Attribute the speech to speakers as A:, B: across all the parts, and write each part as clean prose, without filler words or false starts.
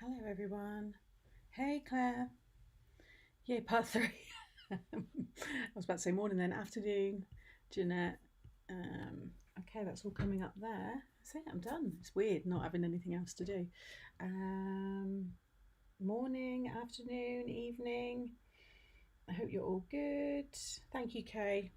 A: Hello everyone. Hey Claire. Yeah, part three. I was about to say morning then, afternoon, Jeanette. Okay, that's all coming up there. So yeah, I'm done. It's weird not having anything else to do. Um, Morning, afternoon, evening. I hope you're all good. Thank you, Kay.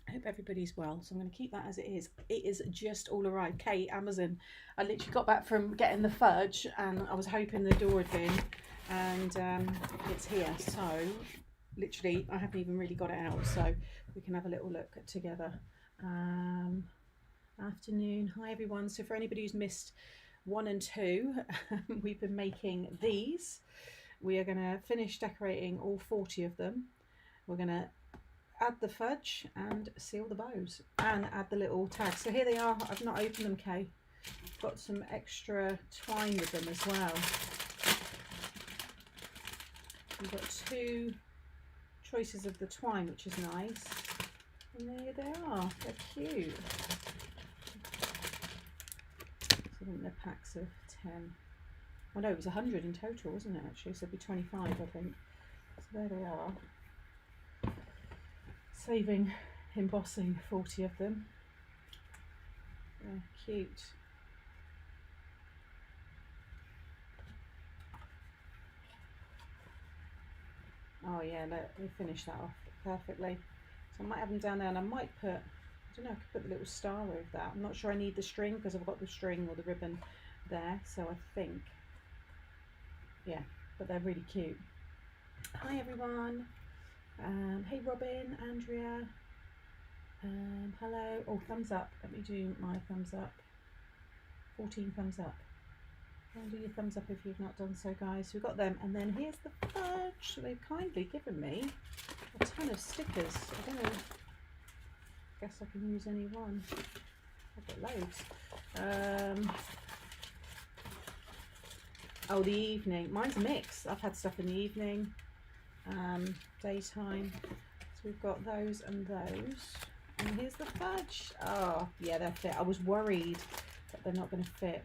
A: I hope everybody's well. So I'm going to keep that as it is. It is just all arrived. Kate, Amazon. I literally got back from getting the fudge and I was hoping the door had been, and it's here. So literally, I haven't even really got it out. So we can have a little look together. Afternoon. Hi, everyone. So for anybody who's missed 1 and 2, we've been making these. We are going to finish decorating all 40 of them. We're going to add the fudge and seal the bows and add the little tags. So here they are. I've not opened them, Kay. Got some extra twine with them as well. We've got 2 choices of the twine, which is nice. And there they are. They're cute. So I think they're packs of 10. Oh no, it was 100 in total, wasn't it, actually? So it'd be 25, I think. So there they are. Saving embossing 40 of them. They're cute. Oh yeah, they finished that off perfectly. So I might have them down there, and I might put, I don't know, I could put the little star over that. I'm not sure I need the string because I've got the string or the ribbon there. So I think, yeah, but they're really cute. Hi everyone. Hey Robin, Andrea. Hello. Oh, thumbs up. Let me do my thumbs up. 14 thumbs up. Do your thumbs up if you've not done so, guys. We've got them, and then here's the fudge. They've kindly given me a ton of stickers. I don't know. Guess I can use any one. I've got loads. Oh, the evening. Mine's mixed. I've had stuff in the evening, daytime. So we've got those and those. And here's the fudge. Oh, yeah, they'll fit. I was worried that they're not going to fit.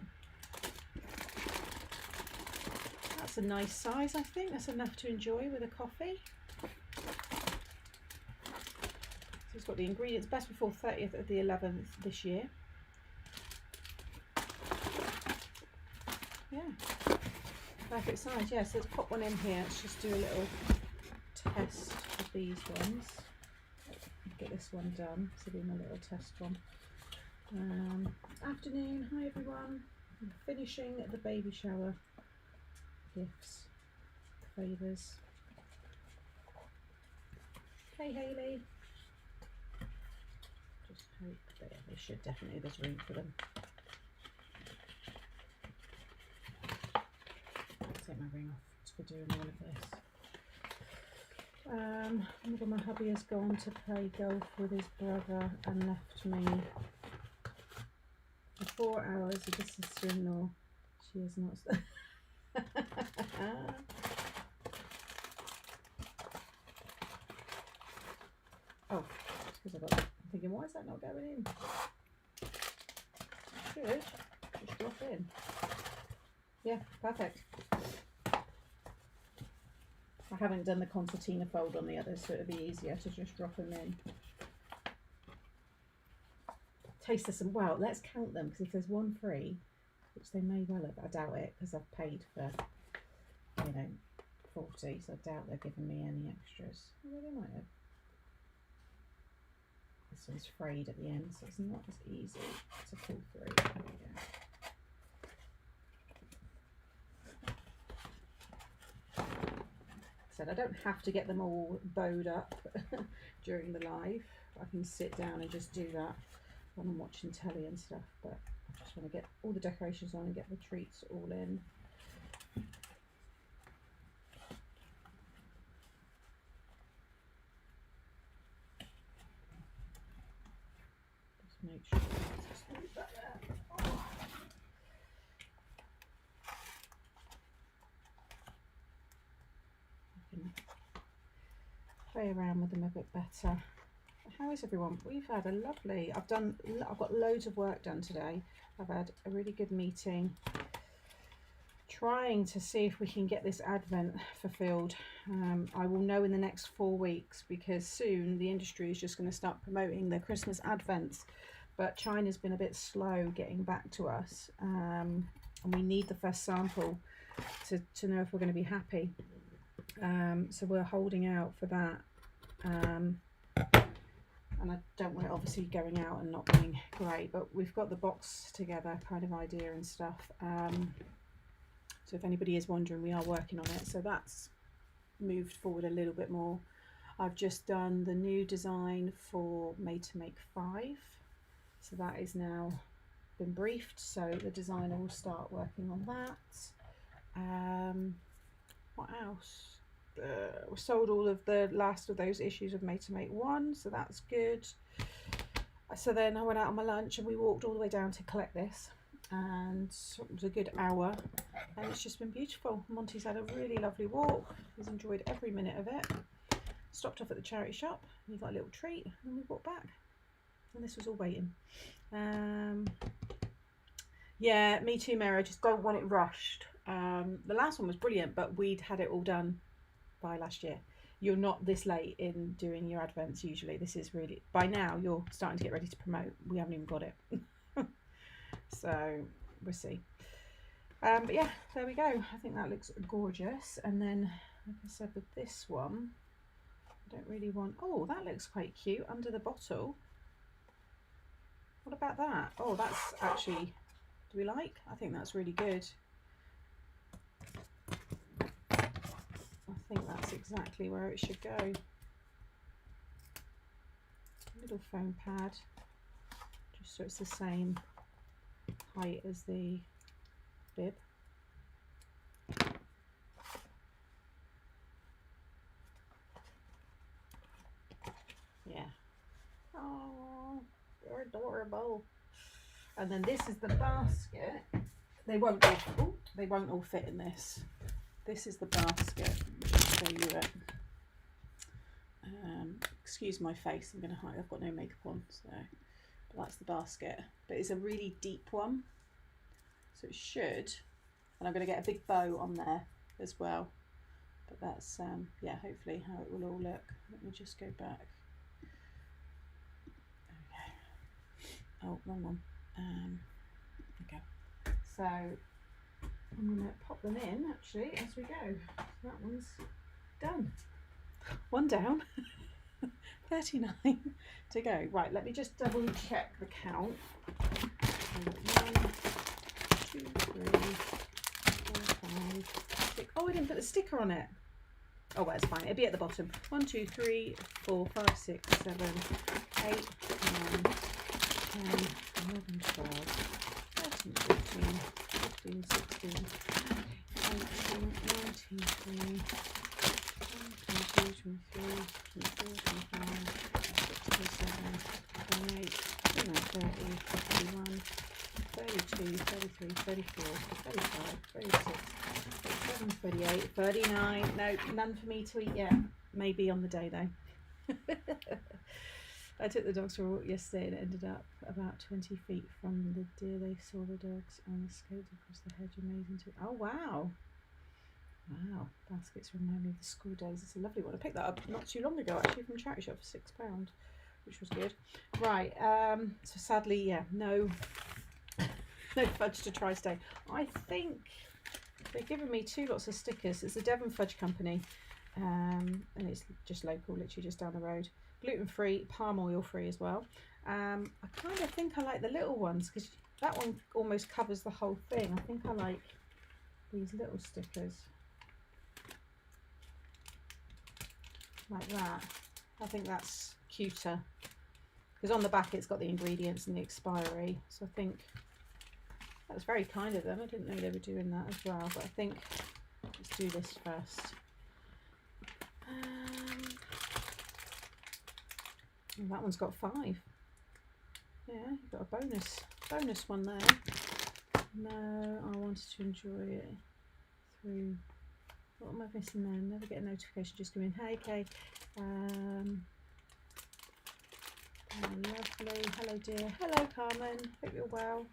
A: That's a nice size, I think. That's enough to enjoy with a coffee. So it's got the ingredients. Best before 30th of the 11th this year. Yeah. Perfect size. Yeah, so let's pop one in here. Let's just do a little test of these ones. Get this one done. So do my little test one. Afternoon. Hi everyone. I'm finishing the baby shower gifts. Favours. Hey Hayley. Just hope they should definitely, there's room for them. I'll take my ring off for doing all of this. My hubby has gone to play golf with his brother and left me for 4 hours with his sister-in-law. She is not. Oh, because I got that. I'm thinking, why is that not going in? Should just drop in. Yeah, perfect. I haven't done the concertina fold on the others, so it'll be easier to just drop them in. Taste this, and wow, let's count them, because if there's one free, which they may well have, I doubt it, because I've paid for, 40, so I doubt they're giving me any extras. Although they might have. This one's frayed at the end, so it's not as easy to pull through. There we go. I don't have to get them all bowed up during the live. I can sit down and just do that when I'm watching telly and stuff, but I just want to get all the decorations on and get the treats all in. Just make sure just leave that there. Oh. Play around with them a bit better. How is everyone? We've had a lovely, I've got loads of work done today. I've had a really good meeting trying to see if we can get this advent fulfilled. I will know in the next 4 weeks, because soon the industry is just going to start promoting their Christmas advents, but China's been a bit slow getting back to us, and we need the first sample to know if we're going to be happy. So we're holding out for that, and I don't want it obviously going out and not being great, but we've got the box together kind of idea and stuff. So if anybody is wondering, we are working on it. So that's moved forward a little bit more. I've just done the new design for Made to Make 5. So that is now been briefed. So the designer will start working on that. What else? We sold all of the last of those issues of Made to Make 1. So that's good. So then I went out on my lunch and we walked all the way down to collect this. And it was a good hour, and it's just been beautiful. Monty's had a really lovely walk. He's enjoyed every minute of it. Stopped off at the charity shop and he got a little treat, and we walked back, and this was all waiting. Yeah, me too, Mary. I just don't want it rushed. The last one was brilliant, but we'd had it all done by last year. You're not this late in doing your advents usually. This is really, by now you're starting to get ready to promote. We haven't even got it. So we'll see. But yeah, there we go. I think that looks gorgeous. And then, like I said, with this one, I don't really want, oh, that looks quite cute under the bottle. What about that? Oh, that's actually, do we like? I think that's really good. I think that's exactly where it should go. Little foam pad, just so it's the same height as the bib. Yeah. Oh, they're adorable. And then this is the basket. They won't all fit in this. This is the basket. I'll show you it. Excuse my face. I'm gonna hide. I've got no makeup on, so. But that's the basket. But it's a really deep one, so it should. And I'm going to get a big bow on there as well. But that's yeah, hopefully how it will all look. Let me just go back. Okay. Oh, wrong one. Okay. So I'm going to pop them in actually as we go. That one's done. One down. 39 to go. Right, let me just double check the count. 1, 2, 3, 4, 5, 6. Oh, I didn't put the sticker on it. Oh, well, it's fine. It'll be at the bottom. 1, 2, 3, 4, 5, 6, 7, 8, 9, 10, 11, 12, 13, 14, 15, 16, 18, 19, 20. 22, 23, 24, 25, 26, 27, 28, 29, 30, 31, 32, 33, 34, 35, 36, 37, 38, 39. No, none for me to eat yet. Maybe on the day though. I took the dogs for a walk yesterday and it ended up about 20 feet from the deer. They saw the dogs and escaped across the hedge. Amazing too. Oh, wow. Wow, baskets remind me of the school days. It's a lovely one. I picked that up not too long ago actually from a charity shop for £6, which was good. Right, so sadly, yeah, no fudge to try today. I think they've given me 2 lots of stickers. It's the Devon Fudge Company, and it's just local, literally just down the road. Gluten-free, palm oil-free as well. I kind of think I like the little ones because that one almost covers the whole thing. I think I like these little stickers. Like that. I think that's cuter because on the back it's got the ingredients and the expiry, so I think that's very kind of them. I didn't know they were doing that as well, but I think let's do this first. That one's got 5. Yeah, you've got a bonus one there. No, I wanted to enjoy it through. What am I missing then? Never get a notification, just come in. Hey, Kay. Oh, lovely. Hello, dear. Hello, Carmen. Hope you're well.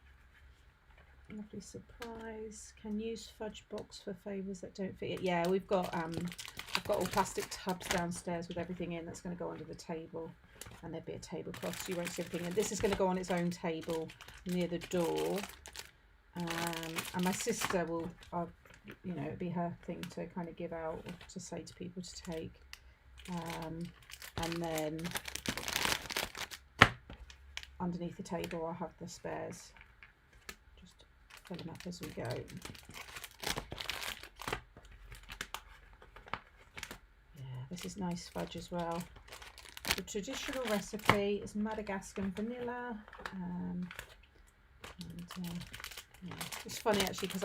A: Lovely surprise. Can use fudge box for favours that don't fit it. Yeah, we've got I've got all plastic tubs downstairs with everything in that's going to go under the table, and there'll be a tablecloth so you won't see everything. And this is going to go on its own table near the door. And my sister will, you know, it'd be her thing to kind of give out or to say to people to take. And then underneath the table I'll have the spares. Just fill them up as we go. Yeah, this is nice fudge as well. The traditional recipe is Madagascar vanilla. Yeah. It's funny actually because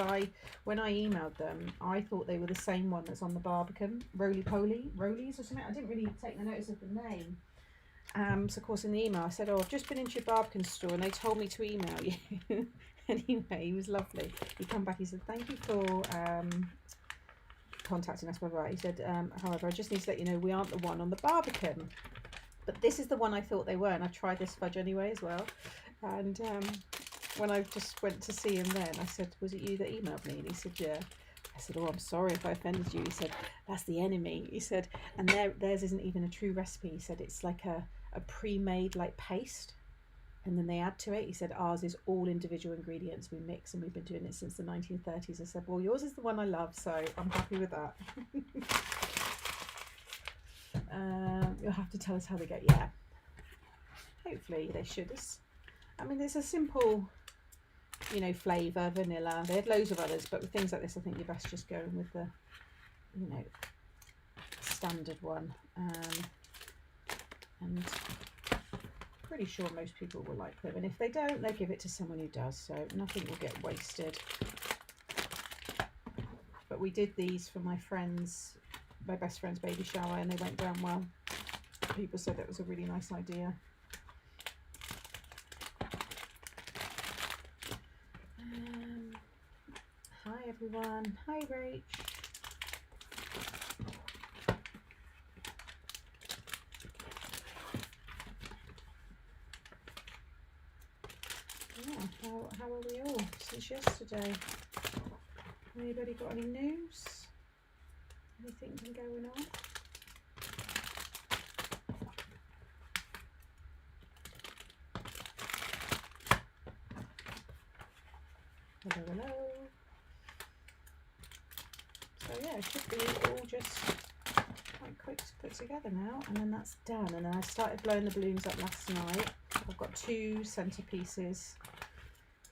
A: when I emailed them, I thought they were the same one that's on the Barbican, Rollies or something. I didn't really take the notice of the name. So of course in the email I said, oh, I've just been into your Barbican store and they told me to email you. Anyway, he was lovely. He come back, he said, thank you for contacting us, blah, blah, blah. He said, however, I just need to let you know we aren't the one on the Barbican. But this is the one I thought they were, and I tried this fudge anyway as well. And when I just went to see him then, I said, was it you that emailed me? And he said, yeah. I said, oh, I'm sorry if I offended you. He said, that's the enemy. He said, and theirs isn't even a true recipe. He said, it's like a pre-made like paste, and then they add to it. He said, ours is all individual ingredients we mix, and we've been doing it since the 1930s. I said, well, yours is the one I love, so I'm happy with that. You'll have to tell us how they go. Yeah, hopefully they should. I mean, it's a simple, you know, flavour, vanilla. They have loads of others, but with things like this, I think you're best just going with the, you know, standard one. And pretty sure most people will like them. And if they don't, they give it to someone who does. So nothing will get wasted. But we did these for my best friend's baby shower, and they went down well. People said that was a really nice idea. Hi everyone. Hi Rach. Yeah, how are we all since yesterday? Anybody got any news? Anything been going on? Hello, hello. So yeah, it should be all just quite quick to put together now, and then that's done. And then I started blowing the balloons up last night. I've got 2 centerpieces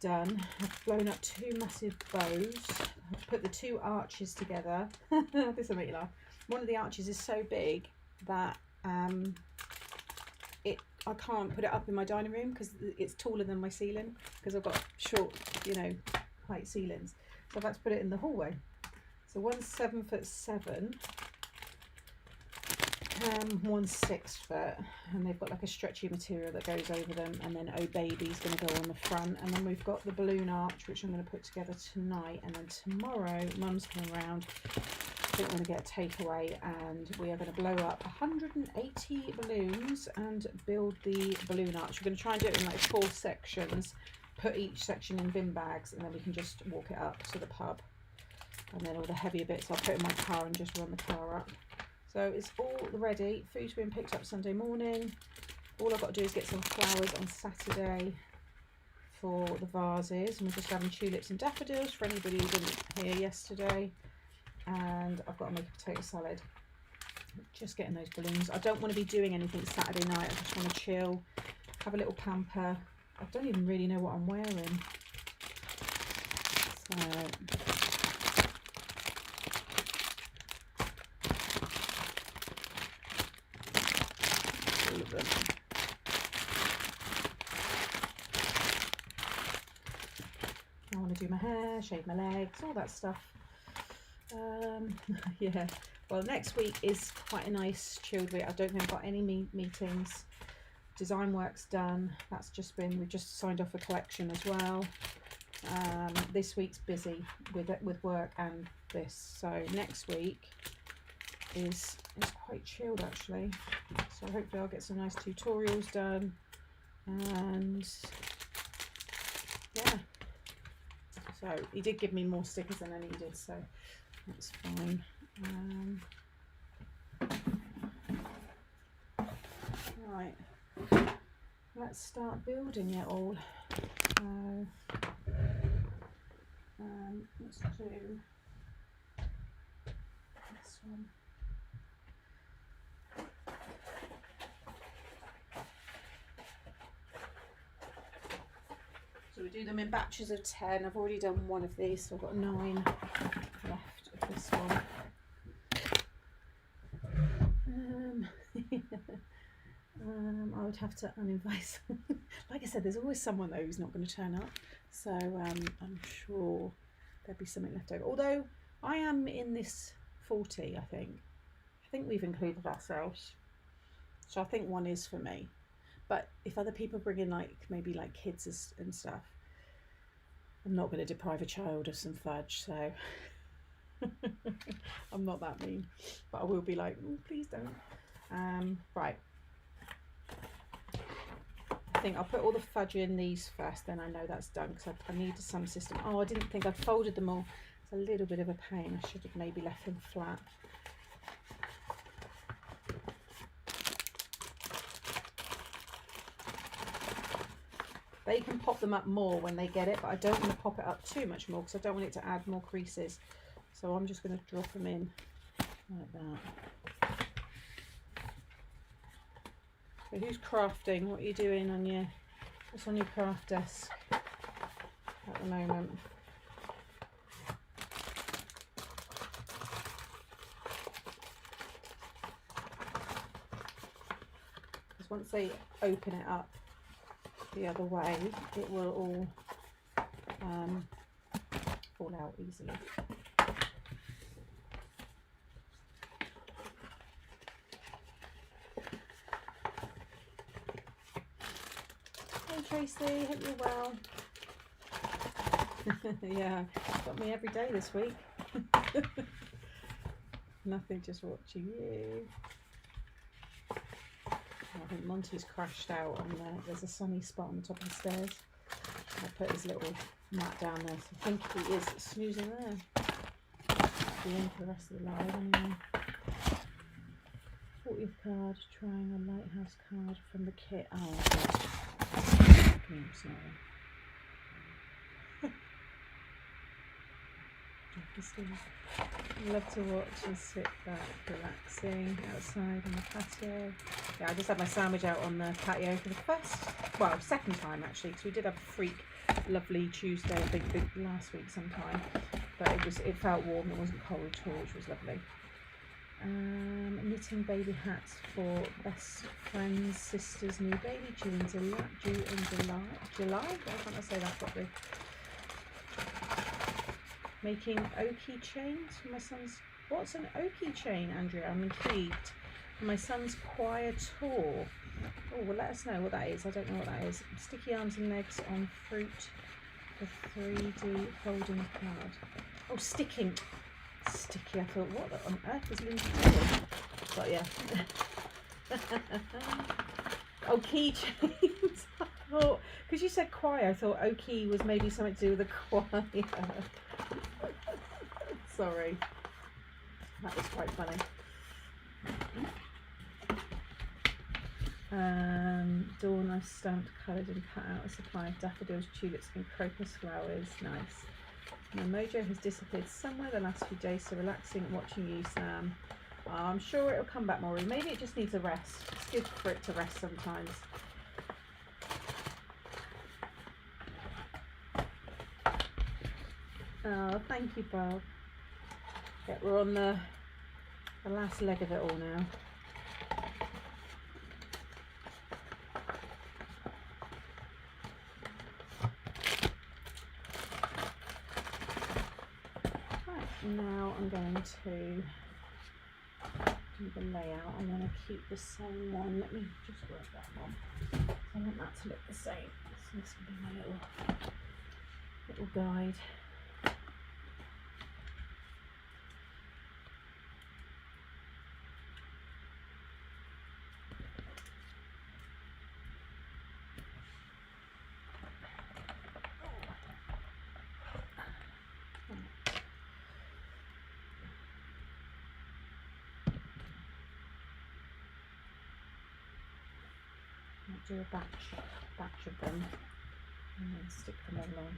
A: done. I've blown up 2 massive bows. I've put the 2 arches together. This will make you laugh. One of the arches is so big that I can't put it up in my dining room because it's taller than my ceiling, because I've got short, you know, height ceilings. So I've had to put it in the hallway. So one's 7'7", one's 6 foot, and they've got like a stretchy material that goes over them, and then Oh Baby's going to go on the front, and then we've got the balloon arch, which I'm going to put together tonight, and then tomorrow Mum's coming round. I think we're going to get a takeaway, and we are going to blow up 180 balloons and build the balloon arch. We're going to try and do it in like 4 sections, put each section in bin bags, and then we can just walk it up to the pub. And then all the heavier bits I'll put in my car and just run the car up. So it's all ready. Food's been picked up Sunday morning. All I've got to do is get some flowers on Saturday for the vases, and we're just having tulips and daffodils for anybody who didn't hear yesterday. And I've got to make a potato salad. Just getting those balloons. I don't want to be doing anything Saturday night. I just want to chill, have a little pamper. I don't even really know what I'm wearing. So all of them. I want to do my hair, shave my legs, all that stuff. Yeah, well, next week is quite a nice chilled week. I don't think I've got any meetings. Design work's done. We've just signed off a collection as well. This week's busy with work and this, so next week is quite chilled actually. So hopefully I'll get some nice tutorials done, and yeah, So he did give me more stickers than I needed, so that's fine. Right, let's start building it all. So let's do this one. So we do them in batches of 10. I've already done one of these, so I've got 9 left of this one. I would have to uninvite someone. Like I said, there's always someone though who's not going to turn up, so I'm sure there'll be something left over. Although I am in this 40, I think we've included ourselves, so I think one is for me. But if other people bring in like maybe like kids and stuff, I'm not going to deprive a child of some fudge, so I'm not that mean, but I will be like, oh, please don't. Right, I think I'll put all the fudge in these first, then I know that's done, because I needed some system. Oh, I didn't think I'd folded them all. It's a little bit of a pain. I should have maybe left them flat. They can pop them up more when they get it, but I don't want to pop it up too much more because I don't want it to add more creases. So I'm just going to drop them in like that. So who's crafting? What are you doing on your, what's on your craft desk at the moment? Because once they open it up the other way, it will all fall out easily. Hey Tracy, hope you're well. Yeah, got me every day this week. Nothing, just watching you. I think Monty's crashed out on there. There's a sunny spot on the top of the stairs. I put his little mat down there, so I think he is snoozing there. Be in for the rest of the live anyway. 40th card, trying a lighthouse card from the kit. Oh, okay. Sorry. I love to watch and sit back, relaxing outside on the patio. Yeah, I just had my sandwich out on the patio for the second time actually, because we did have a freak lovely Tuesday, I think last week sometime, but it felt warm, it wasn't cold at all, which was lovely. Knitting baby hats for best friend's sister's new baby due in July. Why can't I say that properly? Making Oki chains for my son's. What's an Oki chain, Andrea? I'm intrigued. For my son's choir tour. Oh, well, let us know what that is. I don't know what that is. Sticky arms and legs on fruit. The 3D folding card. Oh, sticking. Sticky. I thought, what on earth is Lindsay doing? But yeah. Oh, keychains. I thought, because you said choir, I thought Oki was maybe something to do with the choir. Sorry, that was quite funny. Dawn, I stamped, coloured and cut out a supply of daffodils, tulips and crocus flowers. Nice. My mojo has disappeared somewhere the last few days, so relaxing and watching you, Sam. I'm sure it'll come back more. Maybe it just needs a rest. It's good for it to rest sometimes. Oh, thank you, Bob. Yeah, we're on the last leg of it all now. Right, now I'm going to do the layout. I'm going to keep the same one. Let me just work that one. I want that to look the same. So this will be my little guide. Might do a batch of them and then stick them all on.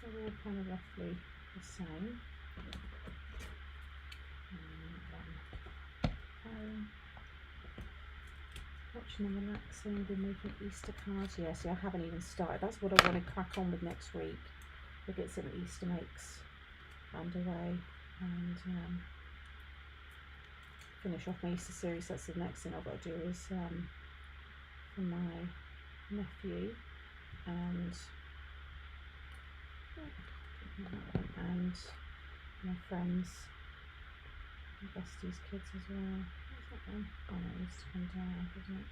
A: They're all kind of roughly the same. Watching them relaxing, been making Easter cards. Yeah, see, I haven't even started. That's what I want to crack on with next week. We'll get some Easter makes underway and finish off my Easter series. That's the next thing I've got to do is for my nephew and my friends, my besties' kids as well. What's that one? Oh no, it needs to come down, doesn't it?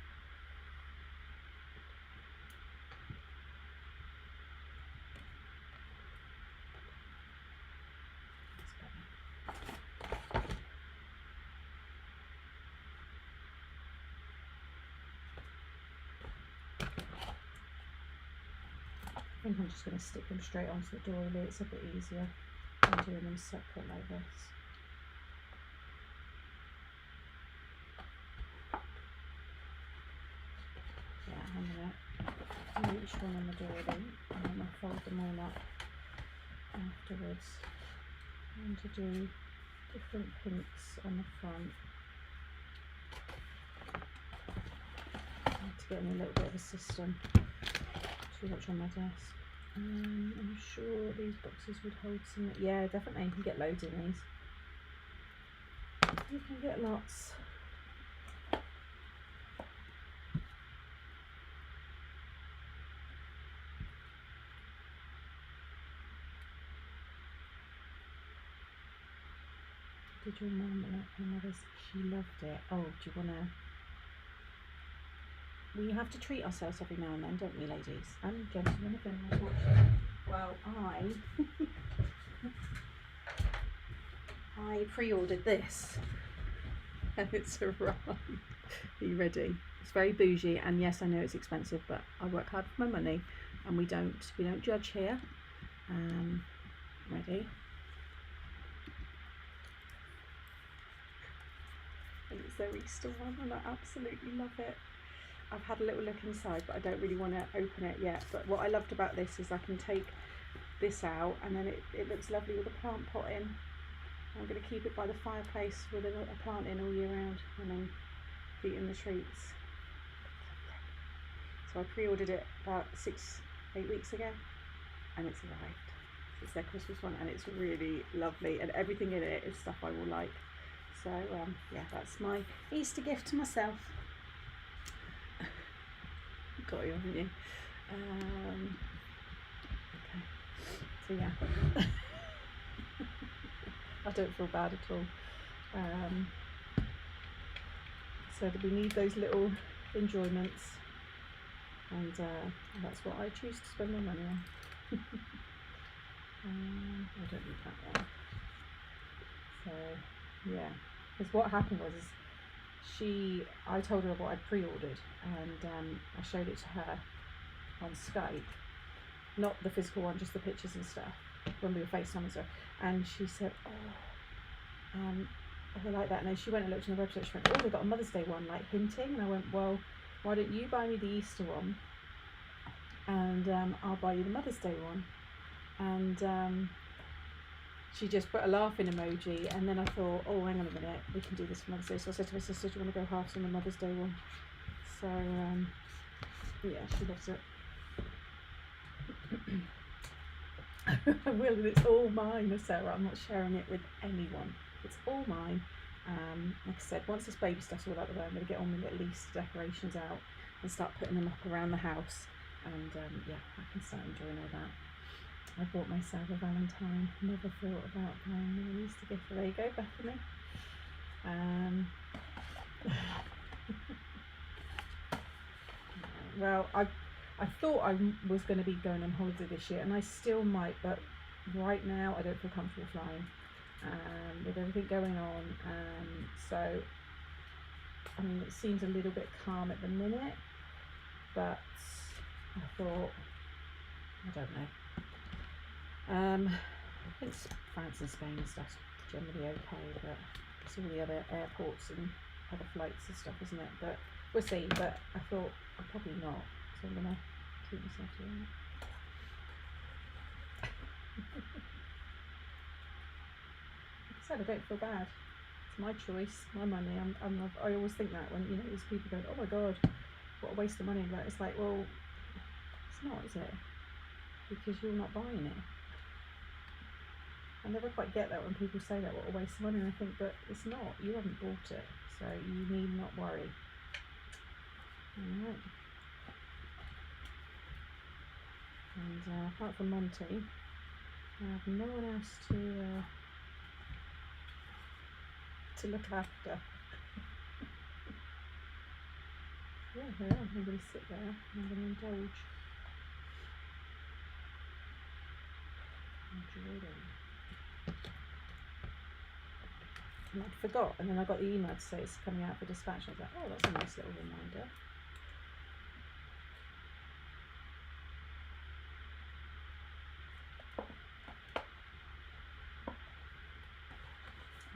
A: I think I'm just going to stick them straight onto the door. Really, it's a bit easier than doing them separate like this. Yeah, I'm going to do each one on the door then, and then I'll fold them all up afterwards. And to do different pinks on the front. I need to get me a little bit of a system. Too much on my desk. I'm sure these boxes would hold some. Yeah, definitely. You can get loads in these. You can get lots. Did your mum like her mother's? She loved it. Oh, do you want to? We have to treat ourselves every now and then, don't we, ladies and gentlemen? If anyone's watching. Well, I pre-ordered this, and it's arrived. Are you ready? It's very bougie, and yes, I know it's expensive, but I work hard for my money, and we don't judge here. Ready? And it's their Easter one, and I absolutely love it. I've had a little look inside, but I don't really want to open it yet. But what I loved about this is I can take this out, and then it looks lovely with a plant pot in. I'm going to keep it by the fireplace with a plant in all year round, and then eating the treats. So I pre-ordered it about 6-8 weeks ago, and it's arrived. It's their Christmas one, and it's really lovely, and everything in it is stuff I will like. So yeah, that's my Easter gift to myself. Got you, haven't you? Okay, so yeah. I don't feel bad at all. So we need those little enjoyments, and that's what I choose to spend my money on. I don't need that one. So yeah, because what happened was I told her what I'd pre-ordered, and I showed it to her on Skype, not the physical one, just the pictures and stuff, when we were FaceTiming her, and she said, I like that. And then she went and looked on the website. She went, oh, they've got a Mother's Day one, like hinting. And I went, well, why don't you buy me the Easter one, and I'll buy you the Mother's Day one. And she just put a laughing emoji, and then I thought, oh, hang on a minute, we can do this for Mother's Day. So I said to my sister, do you want to go halves on the Mother's Day one? So yeah, she loves it. I will, and it's all mine, Sarah. I'm not sharing it with anyone. It's all mine. Like I said, once this baby stuff's all out of the way, I'm going to get on with at least decorations out and start putting them up around the house. And yeah, I can start enjoying all that. I bought myself a Valentine. Never thought about buying me an Easter gift. There you go, Bethany. Well, I thought I was going to be going on holiday this year, and I still might, but right now I don't feel comfortable flying with everything going on. So, I mean, it seems a little bit calm at the minute, but I thought, I don't know. I think France and Spain and stuff's generally okay, but it's all the other airports and other flights and stuff, isn't it? But we'll see. But I thought probably not, so I'm gonna keep myself doing it. Like I said, I don't feel bad. It's my choice, my money. I always think that when, you know, there's people going, oh my god, what a waste of money. But it's like, well, it's not, is it? Because you're not buying it. I never quite get that when people say that, what a waste of money. And I think, but it's not. You haven't bought it, so you need not worry. Alright. And apart from Monty, I have no one else to look after. Yeah, I'm going to sit there and I'm going to indulge. And I forgot, and then I got the email to say it's coming out for dispatch. I was like, oh, that's a nice little reminder.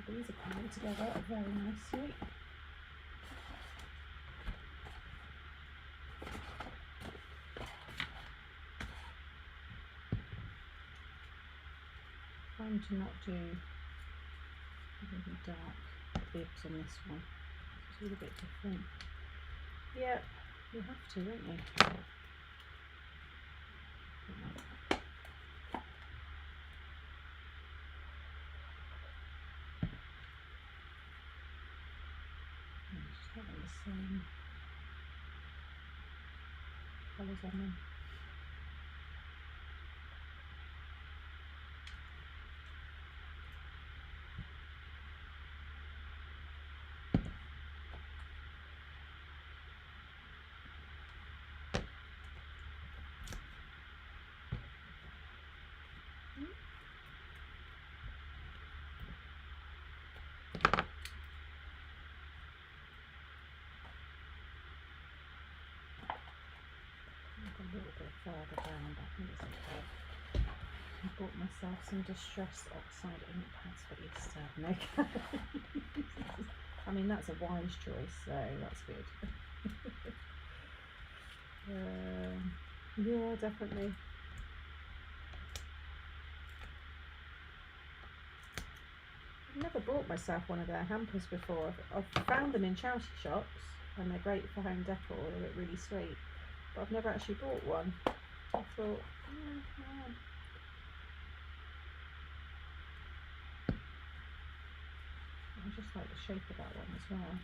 A: These are coming together very nicely. Trying to not do really dark bibs on this one. It's a little bit different. Yep, you have to, don't you? Just having the same colours on them. A little bit further down, but I think it's okay. I bought myself some distressed oxide ink pads for Easter. No, I mean that's a wise choice, so that's good. Yeah, definitely. I've never bought myself one of their hampers before. I've found them in charity shops and they're great for home decor. They look really sweet. But I've never actually bought one. I thought, yeah. I just like the shape of that one as well.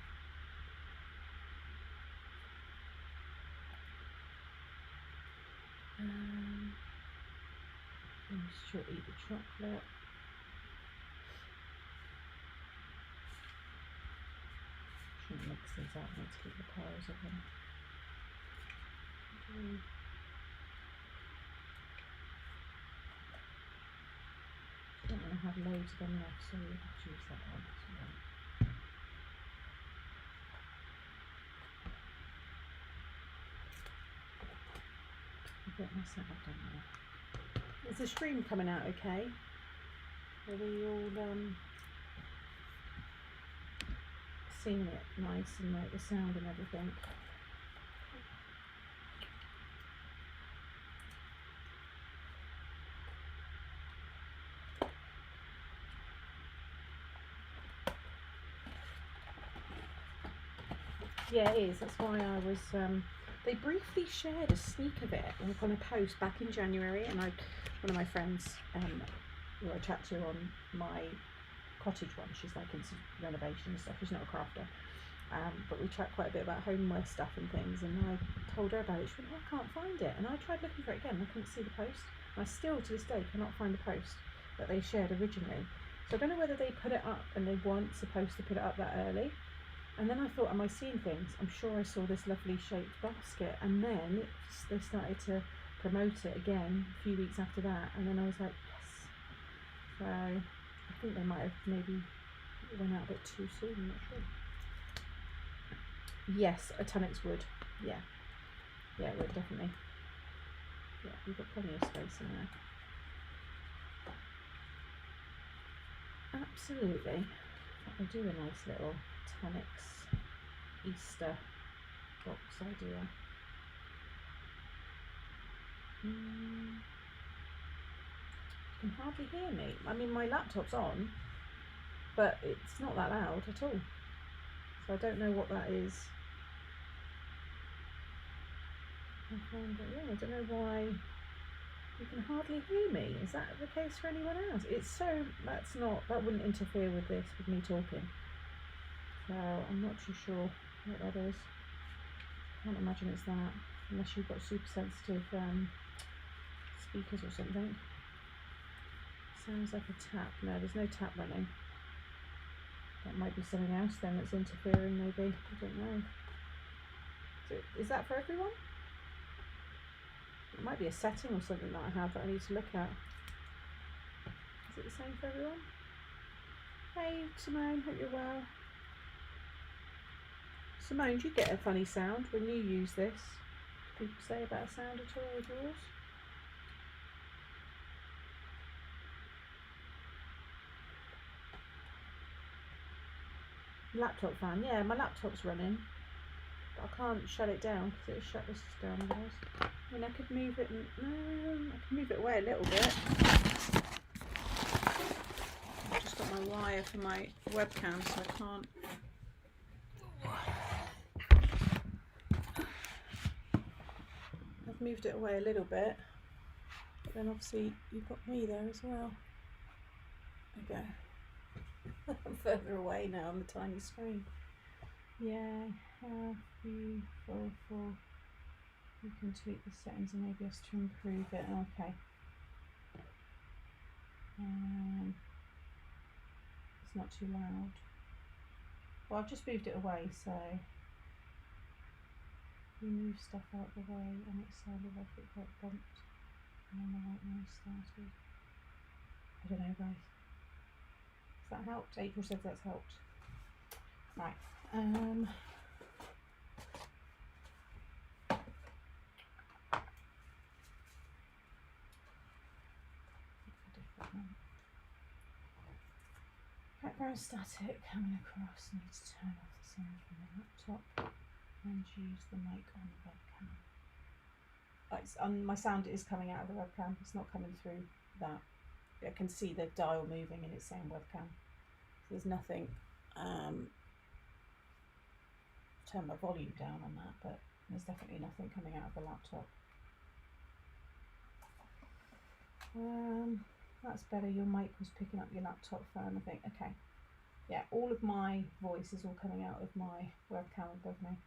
A: I'm sure eat the chocolate. Shouldn't mix these up, I need to keep the piles of them. Don't want to have loads of them left, so we'll have to use that one as well. I've got myself done there. Is the stream coming out okay? Are we all seeing it nice and like the sound and everything? Yeah, it is. That's why I was. They briefly shared a sneak of it like on a post back in January, and one of my friends who I chat to on my cottage one, she's like into renovation and stuff. She's not a crafter, but we chat quite a bit about homeware stuff and things. And I told her about it. She went, "Oh, I can't find it," and I tried looking for it again. I couldn't see the post. And I still to this day cannot find the post that they shared originally. So I don't know whether they put it up and they weren't supposed to put it up that early. And then I thought, am I seeing things? I'm sure I saw this lovely shaped basket, and then they started to promote it again a few weeks after that, and then I was like, yes. So I think they might have maybe went out a bit too soon, I'm not sure. Yes, a Tunnix would. Yeah, it would definitely. Yeah, we've got plenty of space in there. Absolutely. I'll do a nice little Tanix Easter box idea. You can hardly hear me. I mean, my laptop's on, but it's not that loud at all. So I don't know what that is. I don't know why you can hardly hear me. Is that the case for anyone else? That wouldn't interfere with this, with me talking. So I'm not too sure what that is. Can't imagine it's that, unless you've got super sensitive speakers or something. Sounds like a tap. No, there's no tap running. That might be something else then that's interfering, maybe. I don't know. Is that for everyone? It might be a setting or something that I have that I need to look at. Is it the same for everyone? Hey Simone, hope you're well. Simone, do you get a funny sound when you use this? Do people say about a sound at all with yours? Laptop fan, yeah, my laptop's running, but I can't shut it down because it'll shut this down otherwise. I mean, I could move it, I can move it away a little bit. I've just got my wire for my webcam, so I can't. I've moved it away a little bit, but then obviously you've got me there as well. There we go. I'm further away now on the tiny screen. Yeah, you can tweak the settings and ABS to improve it. Okay. It's not too loud. Well, I've just moved it away, so we moved stuff out the way and it sounded like it got bumped and then the white noise started. I don't know, guys. Has that helped? April said that's helped. Right. Background static coming across. Need to turn off the sound from the laptop and use the mic on the webcam. My sound is coming out of the webcam. It's not coming through that. I can see the dial moving and it's saying webcam. So there's nothing. Turn my volume down on that, but there's definitely nothing coming out of the laptop. That's better. Your mic was picking up your laptop phone, I think. Okay. Yeah, all of my voice is all coming out of my webcam above me.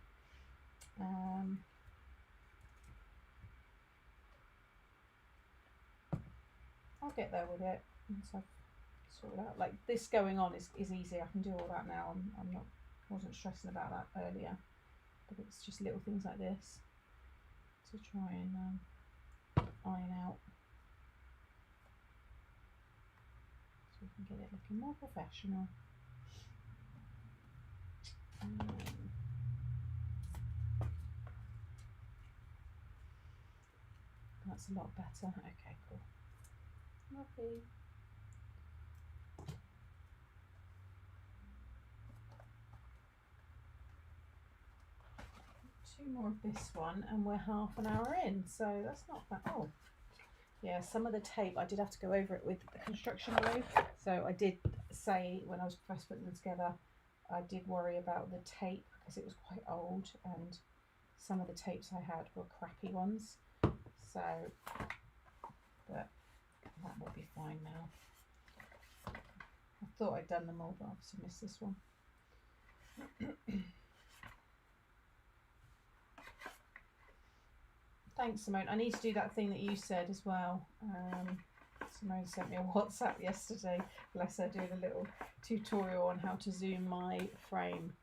A: I'll get there with it once I've sorted out. Like this going on is easy. I can do all that now. Wasn't stressing about that earlier, but it's just little things like this to try and iron out, so we can get it looking more professional. That's a lot better. Okay, cool. Lovely. Two more of this one and we're half an hour in, so that's not bad. Oh yeah, some of the tape I did have to go over it with the construction glue, so I did say when I was first putting them together I did worry about the tape because it was quite old and some of the tapes I had were crappy ones, so but that will be fine now. I thought I'd done them all, but obviously missed this one. Thanks, Simone. I need to do that thing that you said as well. Simone sent me a WhatsApp yesterday, bless her, doing a little tutorial on how to zoom my frame.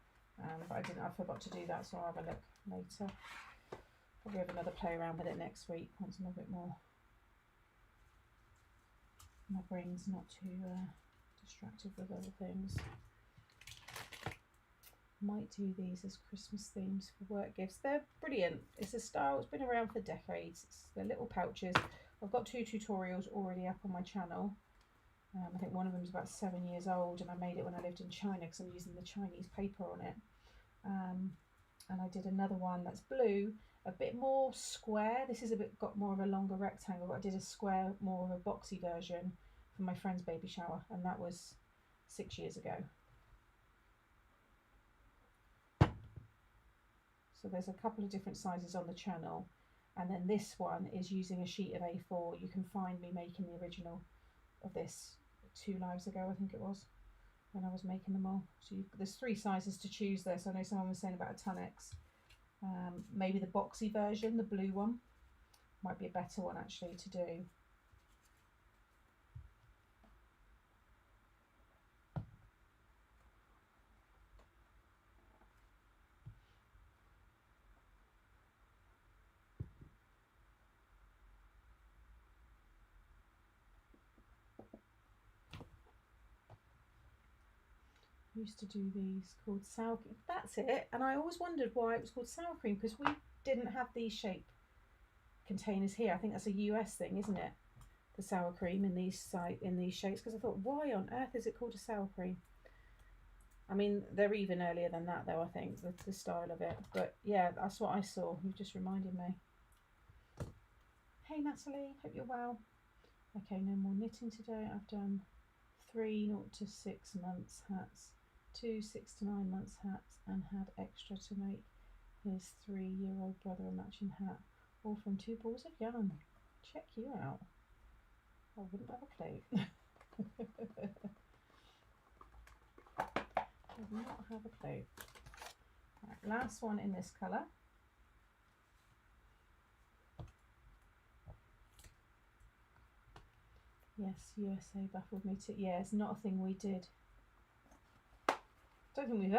A: But I forgot to do that, so I'll have a look later. Probably have another play around with it next week once I'm a bit more. My brain's not too distracted with other things. Might do these as Christmas themes for work gifts. They're brilliant. It's a style, it's been around for decades. They're little pouches. I've got 2 tutorials already up on my channel. I think one of them is about 7 years old, and I made it when I lived in China because I'm using the Chinese paper on it. And I did another one that's blue, a bit more square. This is got more of a longer rectangle, but I did a square, more of a boxy version for my friend's baby shower, and that was 6 years ago. So there's a couple of different sizes on the channel, and then this one is using a sheet of A4. You can find me making the original of this 2 lives ago, I think it was, when I was making them all. So there's 3 sizes to choose there. So I know someone was saying about a Tunnex. Maybe the boxy version, the blue one, might be a better one actually to do. Used to do these called sour cream. That's it. And I always wondered why it was called sour cream, because we didn't have these shape containers here. I think that's a US thing, isn't it? The sour cream in these shapes. Because I thought, why on earth is it called a sour cream? I mean, they're even earlier than that, though. I think the style of it. But yeah, that's what I saw. You just reminded me. Hey Natalie, hope you're well. Okay, no more knitting today. I've done 3 0 to 6 months hats, 2 6 to 9 months hats, and had extra to make his 3-year-old brother a matching hat, all from 2 balls of yarn. Check you out. I wouldn't have a clue. I would not have a clue. Right, last one in this colour. Yes, USA baffled me too. Yeah, it's not a thing we did. Don't think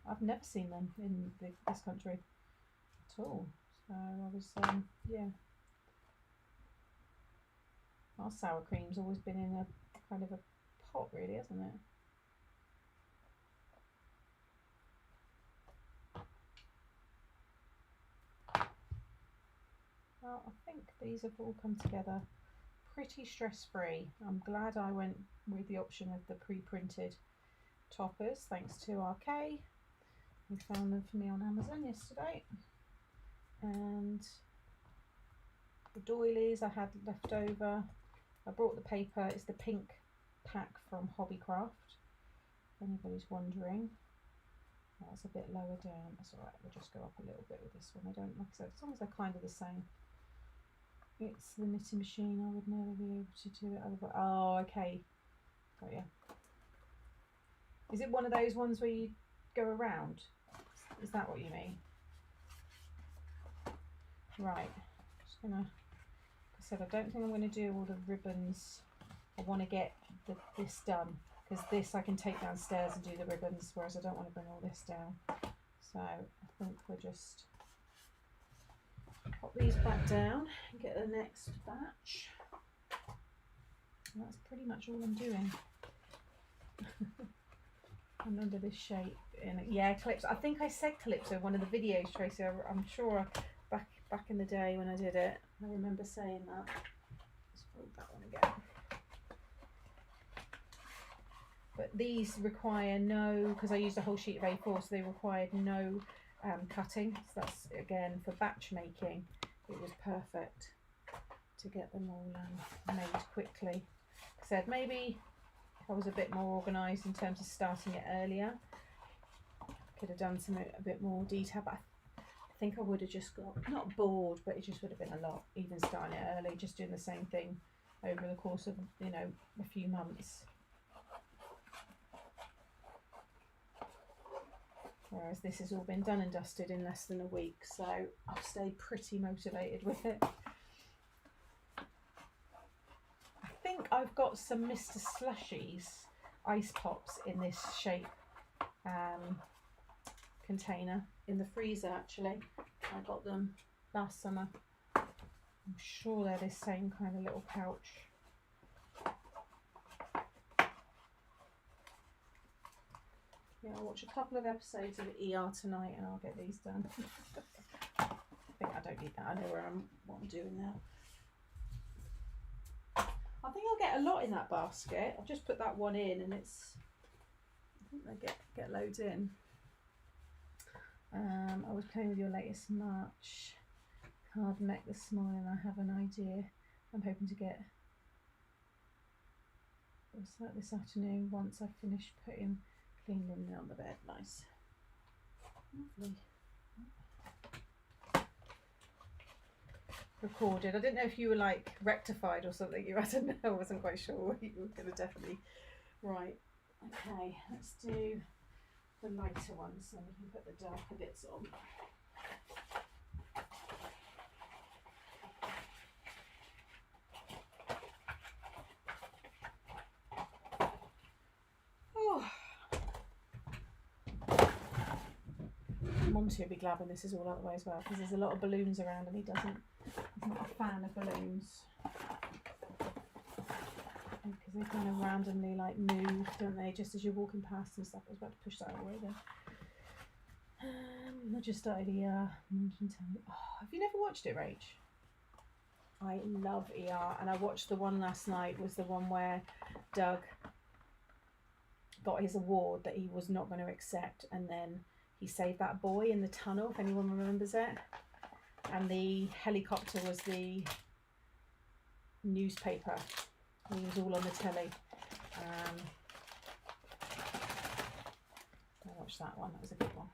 A: I've never seen them in this country at all. So I was, yeah. Our sour cream's always been in a kind of a pot, really, hasn't it? Well, I think these have all come together pretty stress-free. I'm glad I went with the option of the pre-printed toppers, thanks to RK. We found them for me on Amazon yesterday. And the doilies I had left over. I brought the paper. It's the pink pack from Hobbycraft, if anybody's wondering. That's a bit lower down. That's all right. We'll just go up a little bit with this one. I don't, like I said, as long as they're kind of the same. It's the knitting machine. I would never be able to do it otherwise. Oh, okay. Got you. Is it one of those ones where you go around? Is that what you mean? Right. Just gonna. Like I said, I don't think I'm going to do all the ribbons. I want to get this done, because this I can take downstairs and do the ribbons, whereas I don't want to bring all this down. So I think we'll just pop these back down and get the next batch. And that's pretty much all I'm doing. I remember this shape yeah, Calypso. I think I said Calypso in one of the videos, Tracy. I'm sure back in the day when I did it, I remember saying that. Let's fold that one again. But these require no, because I used a whole sheet of A4, so they required no cutting. So that's, again, for batch making, it was perfect to get them all made quickly. Like I said, maybe if I was a bit more organised in terms of starting it earlier, could have done a bit more detail, but I think I would have just got, not bored, but it just would have been a lot, even starting it early, just doing the same thing over the course of, you know, a few months. Whereas this has all been done and dusted in less than a week, so I've stayed pretty motivated with it. I think I've got some Mr. Slushy's ice pops in this shape container in the freezer, actually. I got them last summer. I'm sure they're this same kind of little pouch. Yeah, I'll watch a couple of episodes of ER tonight and I'll get these done. I think I don't need that. I know what I'm doing now. I think I'll get a lot in that basket. I've just put that one in, and it's, I think they get loads in. I was playing with your latest March card mech this morning. I have an idea. I'm hoping to get that this afternoon once I've finished putting clean linen on the bed. Nice. Lovely. Recorded. I didn't know if you were like rectified or something. I don't know. I wasn't quite sure what you were going to definitely. Right. Okay. Let's do the lighter ones, so we can put the darker bits on. Monty will be glad when this is all out of the way as well, because there's a lot of balloons around and he's not a fan of balloons. Because they kind of randomly like move, don't they, just as you're walking past and stuff. I was about to push that away then. I just started ER. Have you never watched it, Rach? I love ER, and I watched the one last night, was the one where Doug got his award that he was not going to accept, and then he saved that boy in the tunnel, if anyone remembers it. And the helicopter was the newspaper. It was all on the telly. I watched that one. That was a good one.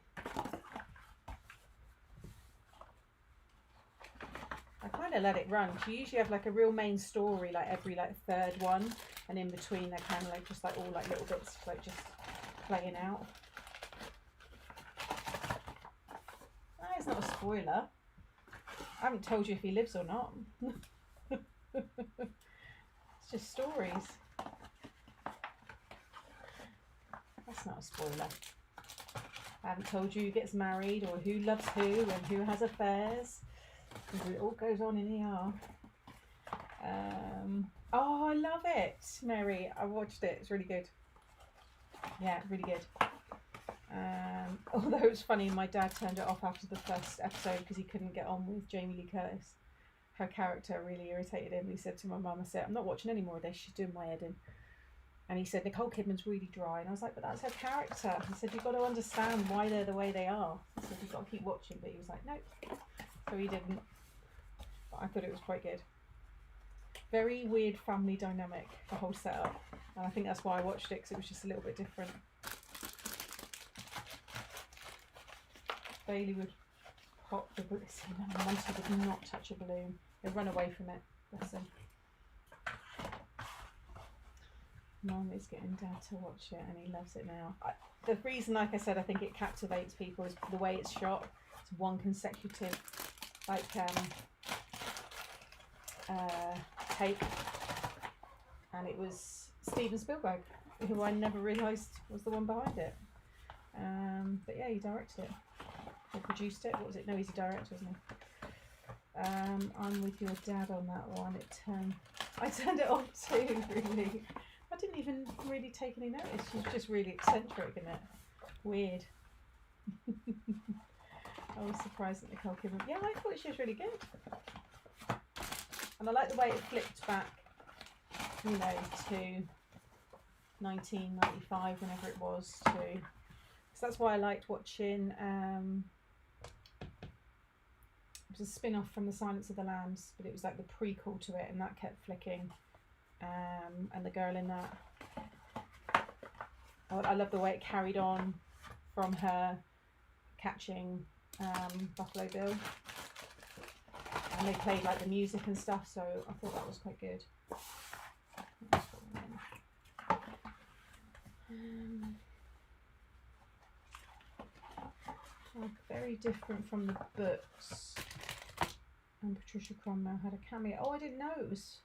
A: I kind of let it run. You usually have like a real main story, like every like third one, and in between they're kind of like just like all like little bits like just playing out. It's not a spoiler. I haven't told you if he lives or not. It's just stories. That's not a spoiler. I haven't told you who gets married or who loves who and who has affairs. It all goes on in ER. Oh, I love it, Mary. I watched it. It's really good. Yeah, really good. Although it's funny, my dad turned it off after the first episode because he couldn't get on with Jamie Lee Curtis. Her character really irritated him. He said to my mum, I said, I'm not watching any more of this, she's doing my head in. And he said, Nicole Kidman's really dry. And I was like, but that's her character. He said, you've got to understand why they're the way they are. He said, you've got to keep watching. But he was like, nope. So he didn't. But I thought it was quite good. Very weird family dynamic, the whole setup. And I think that's why I watched it, because it was just a little bit different. Bailey would pop the balloon. Monty would not touch a balloon. They'd run away from it. Bless him. Mum is getting Dad to watch it, and he loves it now. The reason, like I said, I think it captivates people is the way it's shot. It's one consecutive, like, take, and it was Steven Spielberg, who I never realised was the one behind it. But yeah, he directed it. Or produced it. What was it? No, he's a director, isn't he? I'm with your dad on that one. I turned it off too, really. I didn't even really take any notice. She's just really eccentric, isn't it? Weird. I was surprised that Nicole Kidman. Yeah, I thought she was really good. And I like the way it flipped back, you know, to 1995, whenever it was, to. So that's why I liked watching. It was a spin-off from The Silence of the Lambs, but it was like the prequel to it, and that kept flicking. And the girl in that, I love the way it carried on from her catching Buffalo Bill, and they played like the music and stuff, so I thought that was quite good. Very different from the books. And Patricia Cromwell had a cameo. Oh, I didn't know it was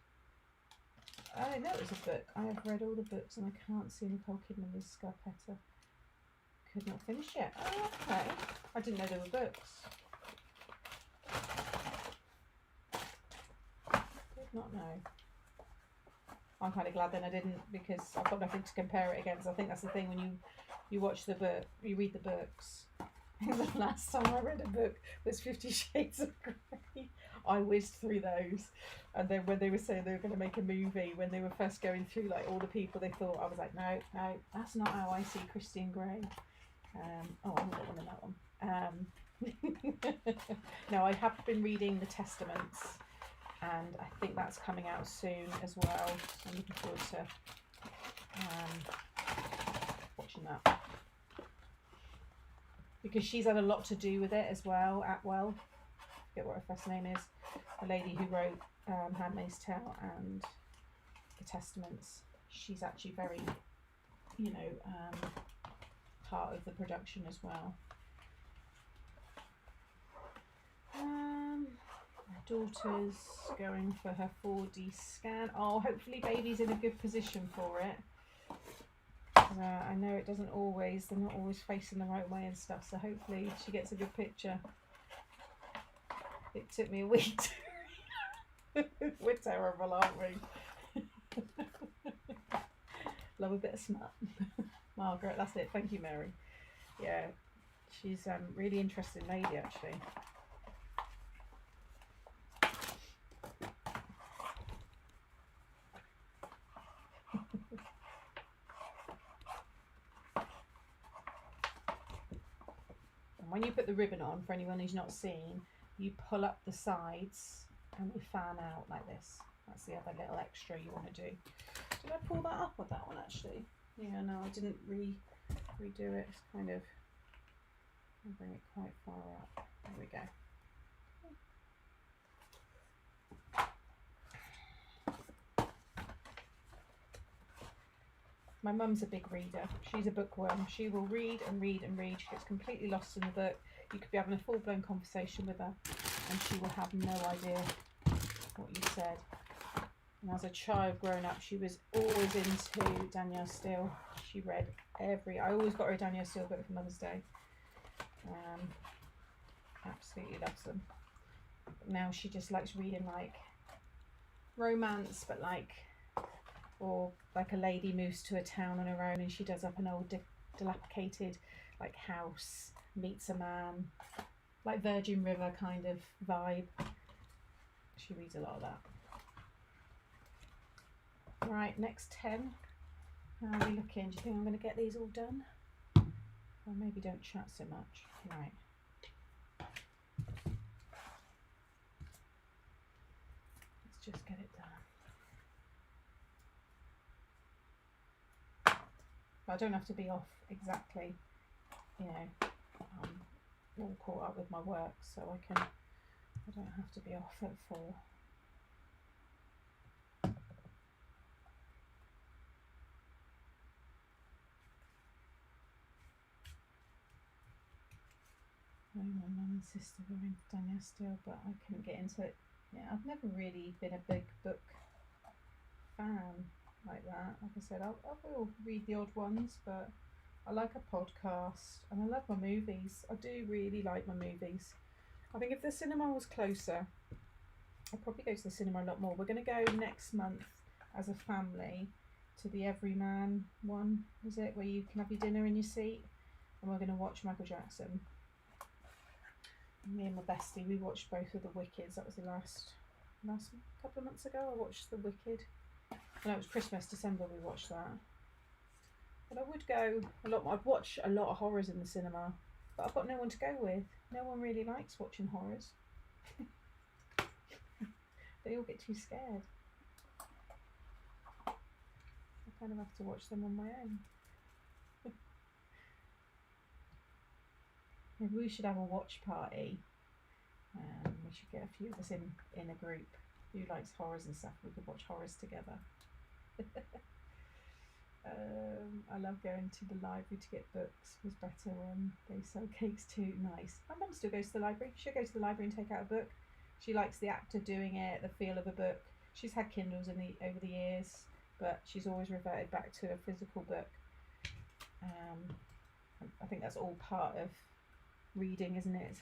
A: a book. I have read all the books and I can't see Nicole Kidman as Scarpetta. Could not finish yet. Oh, okay. I didn't know there were books. Did not know. I'm kind of glad then I didn't, because I've got nothing to compare it against. I think that's the thing when you watch the book, you read the books. The last time I read a book was 50 Shades of Grey. I whizzed through those. And then when they were saying they were going to make a movie, when they were first going through like all the people they thought, I was like, no, that's not how I see Christian Grey. Oh, I haven't got one in that one. No, I have been reading the Testaments, and I think that's coming out soon as well. So I'm looking forward to watching that, because she's had a lot to do with it as well. Atwell, I forget what her first name is, the lady who wrote Handmaid's Tale and the Testaments. She's actually very, part of the production as well. My daughter's going for her 4D scan. Oh, hopefully baby's in a good position for it. I know it doesn't always, they're not always facing the right way and stuff, so hopefully she gets a good picture. It took me a week to we're terrible, aren't we? Love a bit of smut. Margaret, that's it. Thank you, Mary. Yeah, she's really interesting lady, actually. And when you put the ribbon on, for anyone who's not seen, you pull up the sides and they fan out like this. That's the other little extra you want to do. Did I pull that up with that one, actually? Yeah, no, I didn't redo it. It's kind of, I'll bring it quite far up. There we go. My mum's a big reader. She's a bookworm. She will read and read and read. She gets completely lost in the book. You could be having a full-blown conversation with her and she will have no idea what you said. And as a child growing up, she was always into Danielle Steele. She read I always got her a Danielle Steele book for Mother's Day. Absolutely loves them. But now she just likes reading like romance, but or like a lady moves to a town on her own and she does up an old dilapidated like house, meets a man, like Virgin River kind of vibe. She reads a lot of that. Right, next 10. How are we looking? Do you think I'm going to get these all done? Or maybe don't chat so much. Right. Let's just get it done. But I don't have to be off exactly, all caught up with my work, so I don't have to be off at 4. My mum and sister were into Danielle Steele, but I couldn't get into it. Yeah, I've never really been a big book fan like that. Like I said, I will read the odd ones, but I like a podcast and I love my movies. I do really like my movies. I think if the cinema was closer, I'd probably go to the cinema a lot more. We're going to go next month as a family to the Everyman one, is it? Where you can have your dinner in your seat, and we're going to watch Michael Jackson. Me and my bestie, we watched both of the Wickeds. That was the last couple of months ago. I watched the Wicked. I know it was Christmas, December we watched that. But I would go a lot more. I'd watch a lot of horrors in the cinema, but I've got no one to go with. No one really likes watching horrors. They all get too scared. I kind of have to watch them on my own. Maybe we should have a watch party. We should get a few of us in a group who likes horrors and stuff. We could watch horrors together. I love going to the library to get books. It was better when they sell cakes too. Nice. My mum still goes to the library. She'll go to the library and take out a book. She likes the act of doing it, the feel of a book. She's had Kindles over the years, but she's always reverted back to a physical book. I think that's all part of reading, isn't it? It's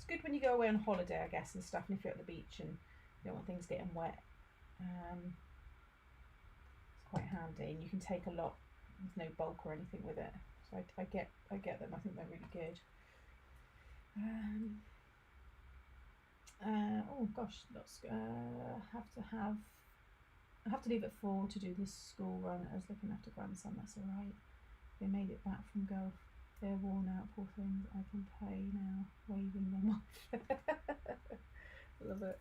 A: good when you go away on holiday, I guess, and stuff, and if you're at the beach and you don't want things getting wet. It's quite handy, and you can take a lot with no bulk or anything with it. So I get them. I think they're really good. Oh gosh, let's I have to leave at 4 to do this school run. I was looking after grandson. That's all right. They made it back from golf. They're worn out, poor things. I can play now, waving them off. Love it.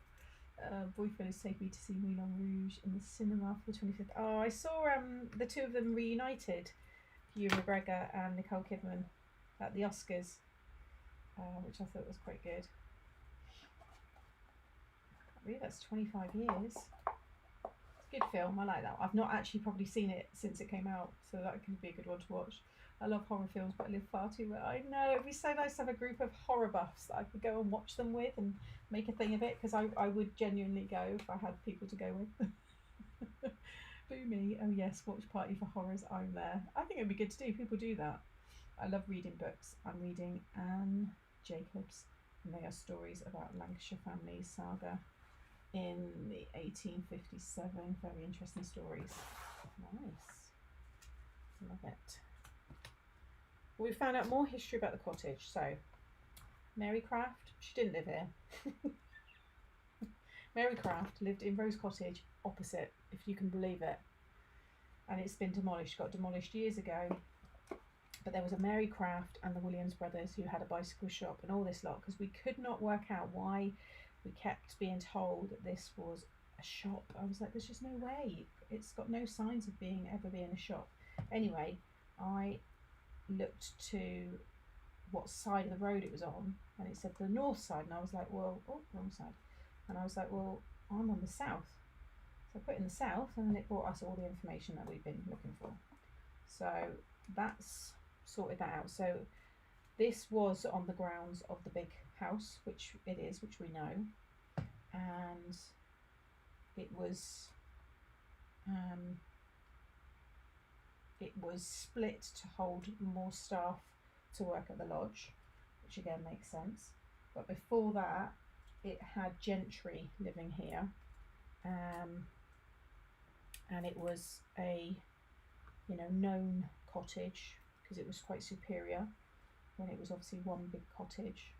A: Boyfriend is taking me to see Moulin Rouge in the cinema for the 25th. Oh, I saw the two of them reunited, Ewan McGregor and Nicole Kidman, at the Oscars, which I thought was quite good. I believe that's 25 years. It's a good film. I like that. I've not actually probably seen it since it came out, so that could be a good one to watch. I love horror films, but I live far too well. I know, it'd be so nice to have a group of horror buffs that I could go and watch them with and make a thing of it, because I would genuinely go if I had people to go with. Boo me. Oh yes, watch party for horrors, I'm there. I think it'd be good to do. People do that. I love reading books. I'm reading Anne Jacobs, and they are stories about Lancashire family saga in the 1857. Very interesting stories. Nice. Love it. We found out more history about the cottage. So, Mary Craft, she didn't live here. Mary Craft lived in Rose Cottage opposite, if you can believe it. And it's been demolished, got demolished years ago. But there was a Mary Craft and the Williams brothers who had a bicycle shop and all this lot, because we could not work out why we kept being told that this was a shop. I was like, there's just no way. It's got no signs of ever being a shop. Anyway, I looked to what side of the road it was on, and it said the north side, and I was like, well, oh, wrong side. And I was like, well, I'm on the south. So I put in the south, and then it brought us all the information that we've been looking for. So that's sorted that out. So this was on the grounds of the big house, which it is, which we know, and it was split to hold more staff to work at the lodge, which again makes sense. But before that, it had gentry living here, and it was a known cottage because it was quite superior when it was obviously one big cottage.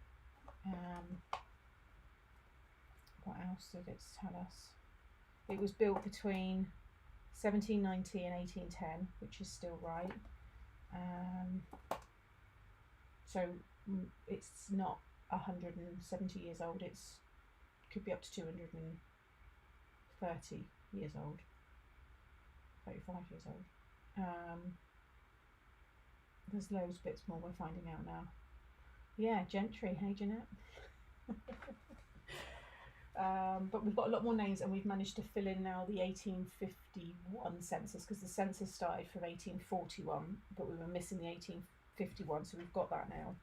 A: What else did it tell us? It was built between 1790 and 1810, which is still right. So it's not 170 years old. It's could be up to 230 years old, 35 years old. There's loads of bits more we're finding out now. Yeah, gentry, hey Jeanette. But we've got a lot more names, and we've managed to fill in now the 1851 census, because the census started from 1841, but we were missing the 1851, so we've got that now.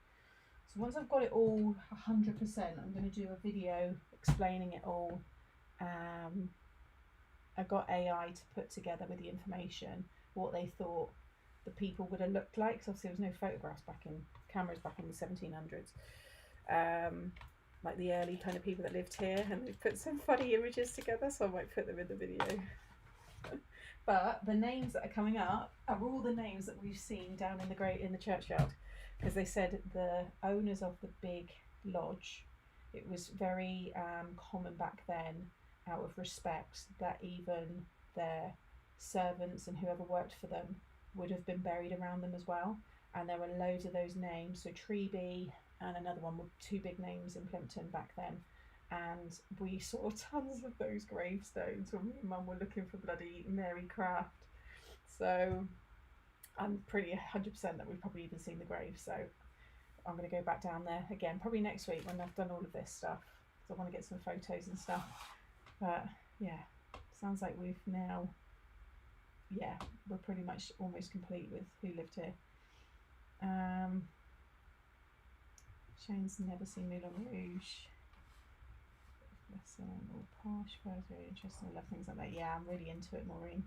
A: So once I've got it all 100%, I'm going to do a video explaining it all. I got AI to put together with the information what they thought the people would have looked like, because obviously there was no photographs cameras back in the 1700s. Like the early kind of people that lived here, and we've put some funny images together, so I might put them in the video. But the names that are coming up are all the names that we've seen down in the churchyard, because they said the owners of the big lodge, it was very common back then, out of respect, that even their servants and whoever worked for them would have been buried around them as well. And there were loads of those names. So Treeby and another one were two big names in Plimpton back then. And we saw tons of those gravestones when me and Mum were looking for bloody Mary Craft. So I'm pretty 100% that we've probably even seen the grave. So I'm going to go back down there again, probably next week when I've done all of this stuff, because I want to get some photos and stuff. But yeah, sounds like we've now, we're pretty much almost complete with who lived here. Shane's never seen Moulin Rouge. All posh, very interesting. I love things like that. Yeah, I'm really into it, Maureen.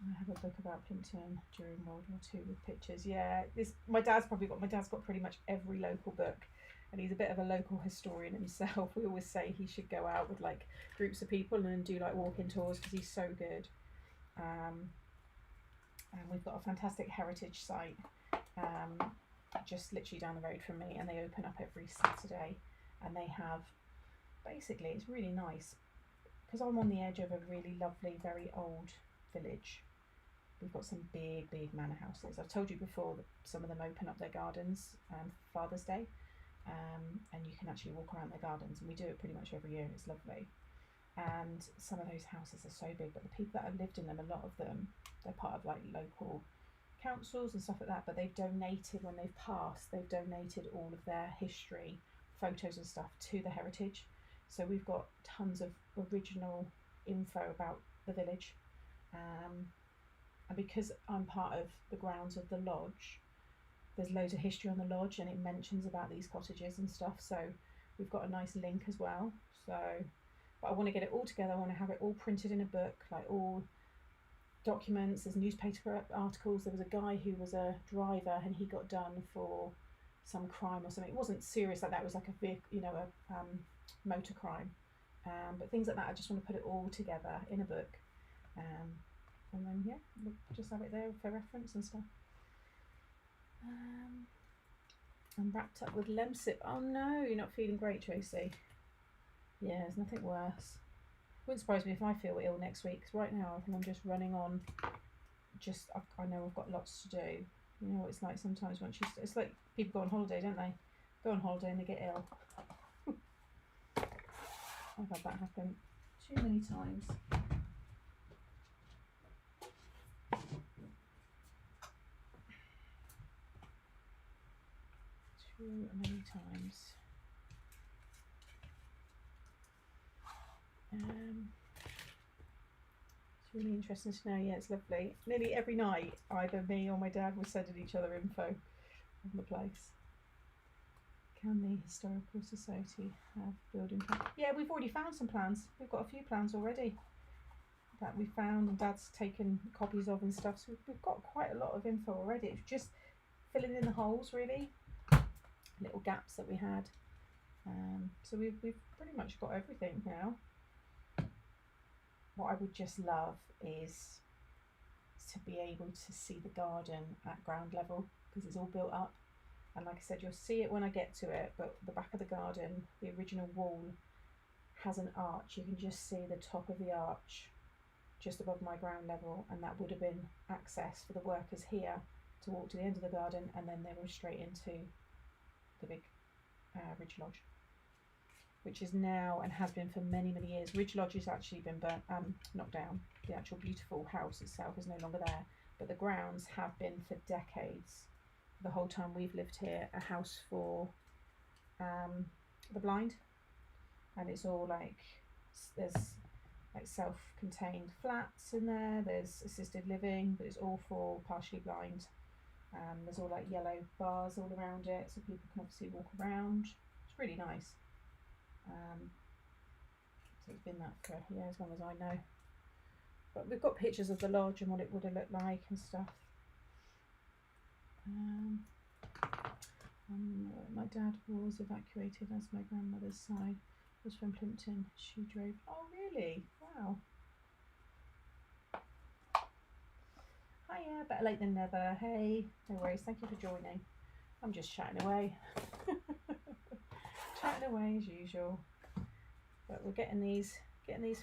A: I have a book about Plimpton during World War II with pictures. Yeah, my dad's got pretty much every local book, and he's a bit of a local historian himself. We always say he should go out with like groups of people and do like walking tours, because he's so good. And we've got a fantastic heritage site just literally down the road from me, and they open up every Saturday, and they have basically it's really nice because I'm on the edge of a really lovely, very old village. We've got some big manor houses. I've told you before that some of them open up their gardens for Father's Day, and you can actually walk around their gardens, and we do it pretty much every year, and it's lovely. And some of those houses are so big, but the people that have lived in them, a lot of them, they're part of like local councils and stuff like that, but they've donated, when they've passed, they've donated all of their history, photos and stuff to the heritage. So we've got tons of original info about the village. And because I'm part of the grounds of the lodge, there's loads of history on the lodge, and it mentions about these cottages and stuff, so we've got a nice link as well. So, but I want to get it all together. I want to have it all printed in a book, like all documents. There's newspaper articles. There was a guy who was a driver, and he got done for some crime or something. It wasn't serious like that. It was like a vehicle, a motor crime. But things like that, I just want to put it all together in a book. And then, yeah, we'll just have it there for reference and stuff. I'm wrapped up with Lemsip. Oh no, you're not feeling great, Tracy. Yeah, there's nothing worse. Wouldn't surprise me if I feel ill next week, because right now I think I'm just running on. I know I've got lots to do. You know what it's like sometimes once it's like people go on holiday, don't they? Go on holiday and they get ill. I've had that happen too many times. Too many times. It's really interesting to know. Yeah, it's lovely. Nearly every night, either me or my dad will send each other info on the place. Can the Historical Society have building plans? Yeah, we've already found some plans. We've got a few plans already that we found, and Dad's taken copies of and stuff. So we've got quite a lot of info already. It's just filling in the holes, really, little gaps that we had. So we've pretty much got everything now. What I would just love is to be able to see the garden at ground level, because it's all built up. And like I said, you'll see it when I get to it, but the back of the garden, the original wall, has an arch. You can just see the top of the arch just above my ground level, and that would have been access for the workers here to walk to the end of the garden, and then they were straight into the big Ridge Lodge, which is now, and has been for many years. Ridge Lodge has actually been burnt, knocked down. The actual beautiful house itself is no longer there, but the grounds have been for decades. The whole time we've lived here, a house for the blind, and it's all like, there's like self-contained flats in there, there's assisted living, but it's all for partially blind. There's all like yellow bars all around it, so people can obviously walk around. It's really nice. So it's been that for, yeah, as long as I know. But we've got pictures of the lodge and what it would have looked like and stuff. My dad was evacuated as my grandmother's side was from Plimpton. She drove. Oh, really? Wow. Hiya, better late than never. Hey, no worries. Thank you for joining. I'm just chatting away. Chatting away as usual. But we're getting these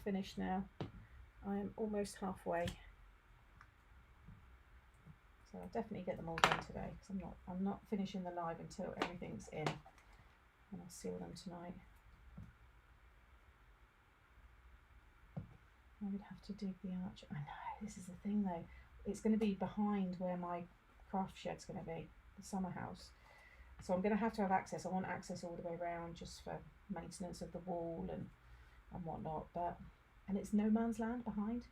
A: finished now. I am almost halfway. So I'll definitely get them all done today, because I'm not finishing the live until everything's in, and I'll seal them tonight. I would have to dig the arch. I know, this is the thing though. It's going to be behind where my craft shed's going to be, the summer house. So I'm going to have access. I want access all the way around, just for maintenance of the wall and whatnot. And it's no man's land behind.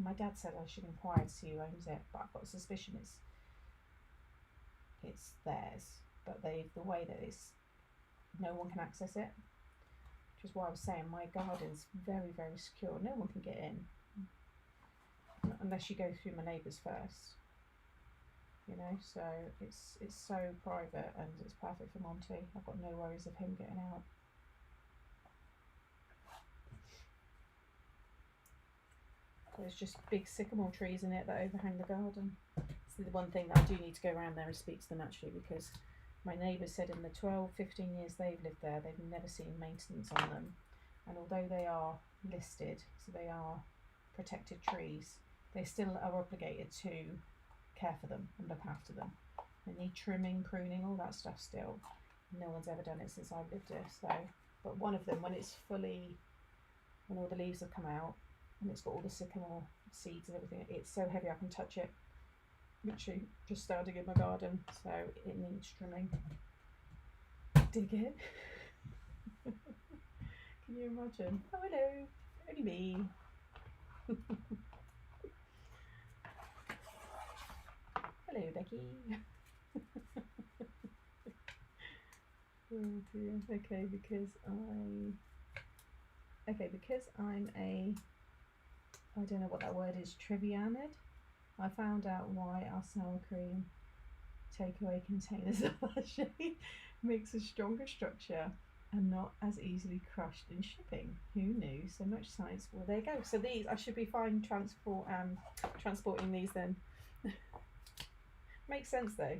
A: My dad said I should inquire to see who owns it, but I've got a suspicion it's theirs. But the way that no one can access it, which is why I was saying my garden's very secure. No one can get in unless you go through my neighbours first. You know, so it's so private, and it's perfect for Monty. I've got no worries of him getting out. There's just big sycamore trees in it that overhang the garden. So the one thing that I do need to go around there and speak to them, actually, because my neighbours said in the 12-15 years they've lived there, they've never seen maintenance on them. and although they are listed, so they are protected trees, they still are obligated to care for them and look after them. They need trimming, pruning, all that stuff still. No one's ever done it since I've lived here. So, but one of them, when it's fully, when all the leaves have come out and it's got all the sycamore seeds and everything, it's so heavy I can touch it. Literally just standing in my garden, so it needs trimming. Dig it. Can you imagine? Oh, hello, only me. Hello, Becky. Oh dear. Okay, because I'm a, I don't know what that word is, trivianid. I found out why our sour cream takeaway containers of that shape makes a stronger structure and not as easily crushed in shipping. Who knew? So much science. Well, there you go. So these, I should be fine transporting these then. Makes sense though.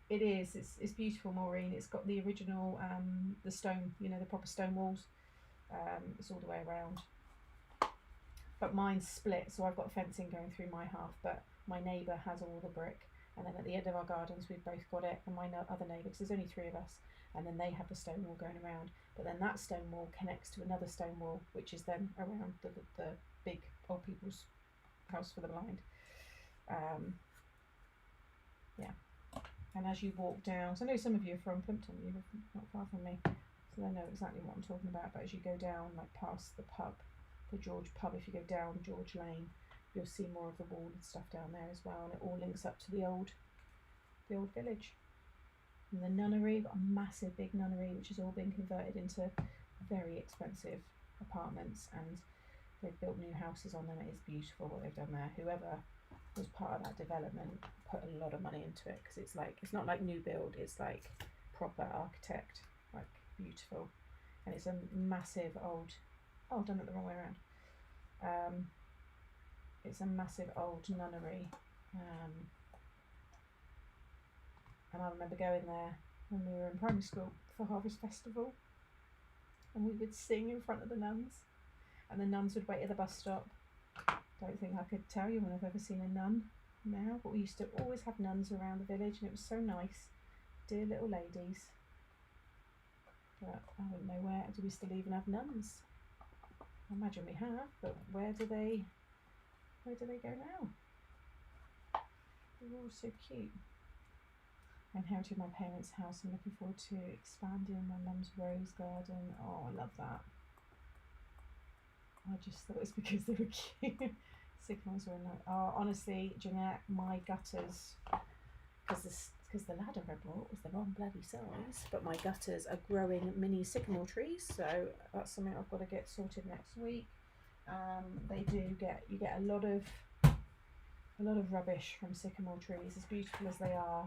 A: It is. It's beautiful, Maureen. It's got the original, the stone, you know, the proper stone walls. It's all the way around. But mine's split, so I've got fencing going through my half, but my neighbour has all the brick. And then at the end of our gardens, we've both got it, and my other neighbour, because there's only 3 of us, and then they have the stone wall going around. But then that stone wall connects to another stone wall, which is then around the big old people's house for the blind. Yeah. And as you walk down, so I know some of you are from Plimpton, you're not far from me, so they know exactly what I'm talking about. But as you go down, like past the pub, the George pub, if you go down George Lane, you'll see more of the wall and stuff down there as well, and it all links up to the old village. And the nunnery, got a massive big nunnery which has all been converted into very expensive apartments, and they've built new houses on them. It is beautiful what they've done there. Whoever was part of that development put a lot of money into it, because it's not like new build, it's like proper architect, like beautiful. And it's a massive old, oh, I've done it the wrong way around. It's a massive old nunnery, and I remember going there when we were in primary school for Harvest Festival, and we would sing in front of the nuns, and the nuns would wait at the bus stop. Don't think I could tell you when I've ever seen a nun now, but we used to always have nuns around the village, and it was so nice, dear little ladies. But I don't know, where do we still even have nuns? I imagine we have, but where do they go now? They're all so cute. I inherited my parents' house. I'm looking forward to expanding my mum's rose garden. Oh, I love that. I just thought it's because they were cute. Sycamores were nice. Oh, honestly, Jeanette, my gutters, because the ladder I bought was the wrong bloody size, but my gutters are growing mini sycamore trees, so that's something I've got to get sorted next week. You get a lot of rubbish from sycamore trees, as beautiful as they are.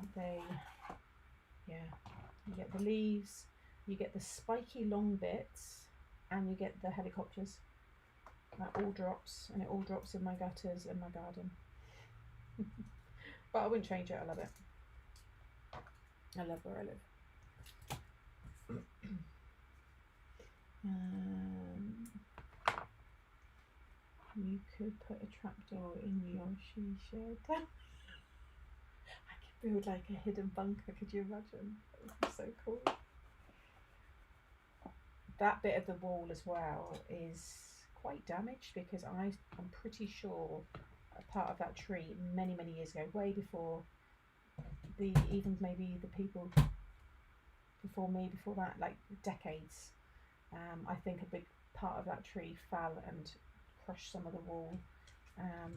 A: You get the leaves, you get the spiky long bits, and you get the helicopters. That all drops, and it all drops in my gutters and my garden. But I wouldn't change it. I love it. I love where I live. You could put a trapdoor in your she shed. I could build like a hidden bunker. Could you imagine? That would be so cool. That bit of the wall as well is quite damaged, because I'm pretty sure a part of that tree many years ago, way before even maybe the people before me, before that, like decades, I think a big part of that tree fell and crushed some of the wall,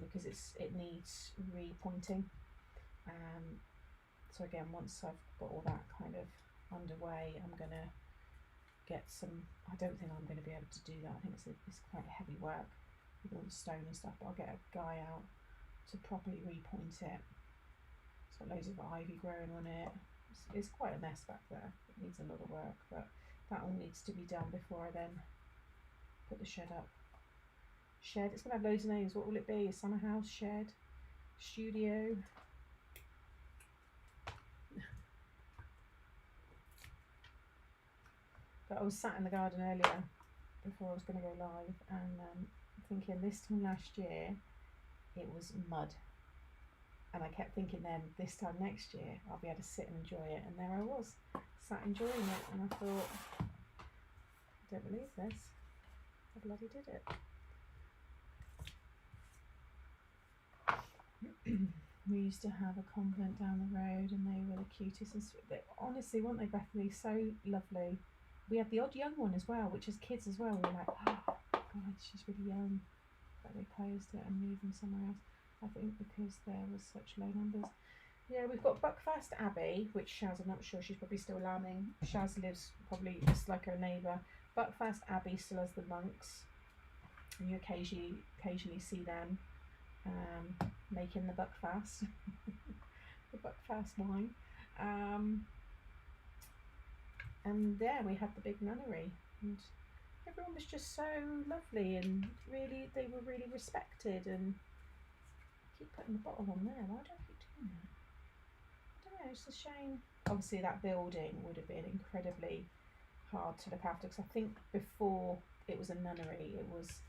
A: because it needs repointing. So again, once I've got all that kind of underway, I'm gonna get some. I don't think I'm going to be able to do that. I think it's quite heavy work with all the stone and stuff, but I'll get a guy out to properly repoint it. It's got loads of ivy growing on it. It's quite a mess back there. It needs a lot of work, but that all needs to be done before I then put the shed up. Shed, it's going to have loads of names. What will it be? A summer house, shed, studio? I was sat in the garden earlier before I was going to go live, and thinking this time last year it was mud, and I kept thinking then this time next year I'll be able to sit and enjoy it, and there I was, sat enjoying it, and I thought, I don't believe this, I bloody did it. We used to have a convent down the road, and they were the cutest and sweet. Honestly, weren't they, Bethany? So lovely. We had the odd young one as well, which as kids as well, we were like, oh God, she's really young. But they closed it and moved them somewhere else. I think because there was such low numbers. Yeah, we've got Buckfast Abbey, which Shaz, I'm not sure, she's probably still lambing. Shaz lives probably just like her neighbour. Buckfast Abbey still has the monks, and you occasionally see them making the Buckfast, the Buckfast wine. And there we had the big nunnery, and everyone was just so lovely, and really, they were really respected. And I keep putting the bottle on there. Why do I keep doing that? I don't know, it's a shame. Obviously that building would have been incredibly hard to look after, because I think before it was a nunnery, it was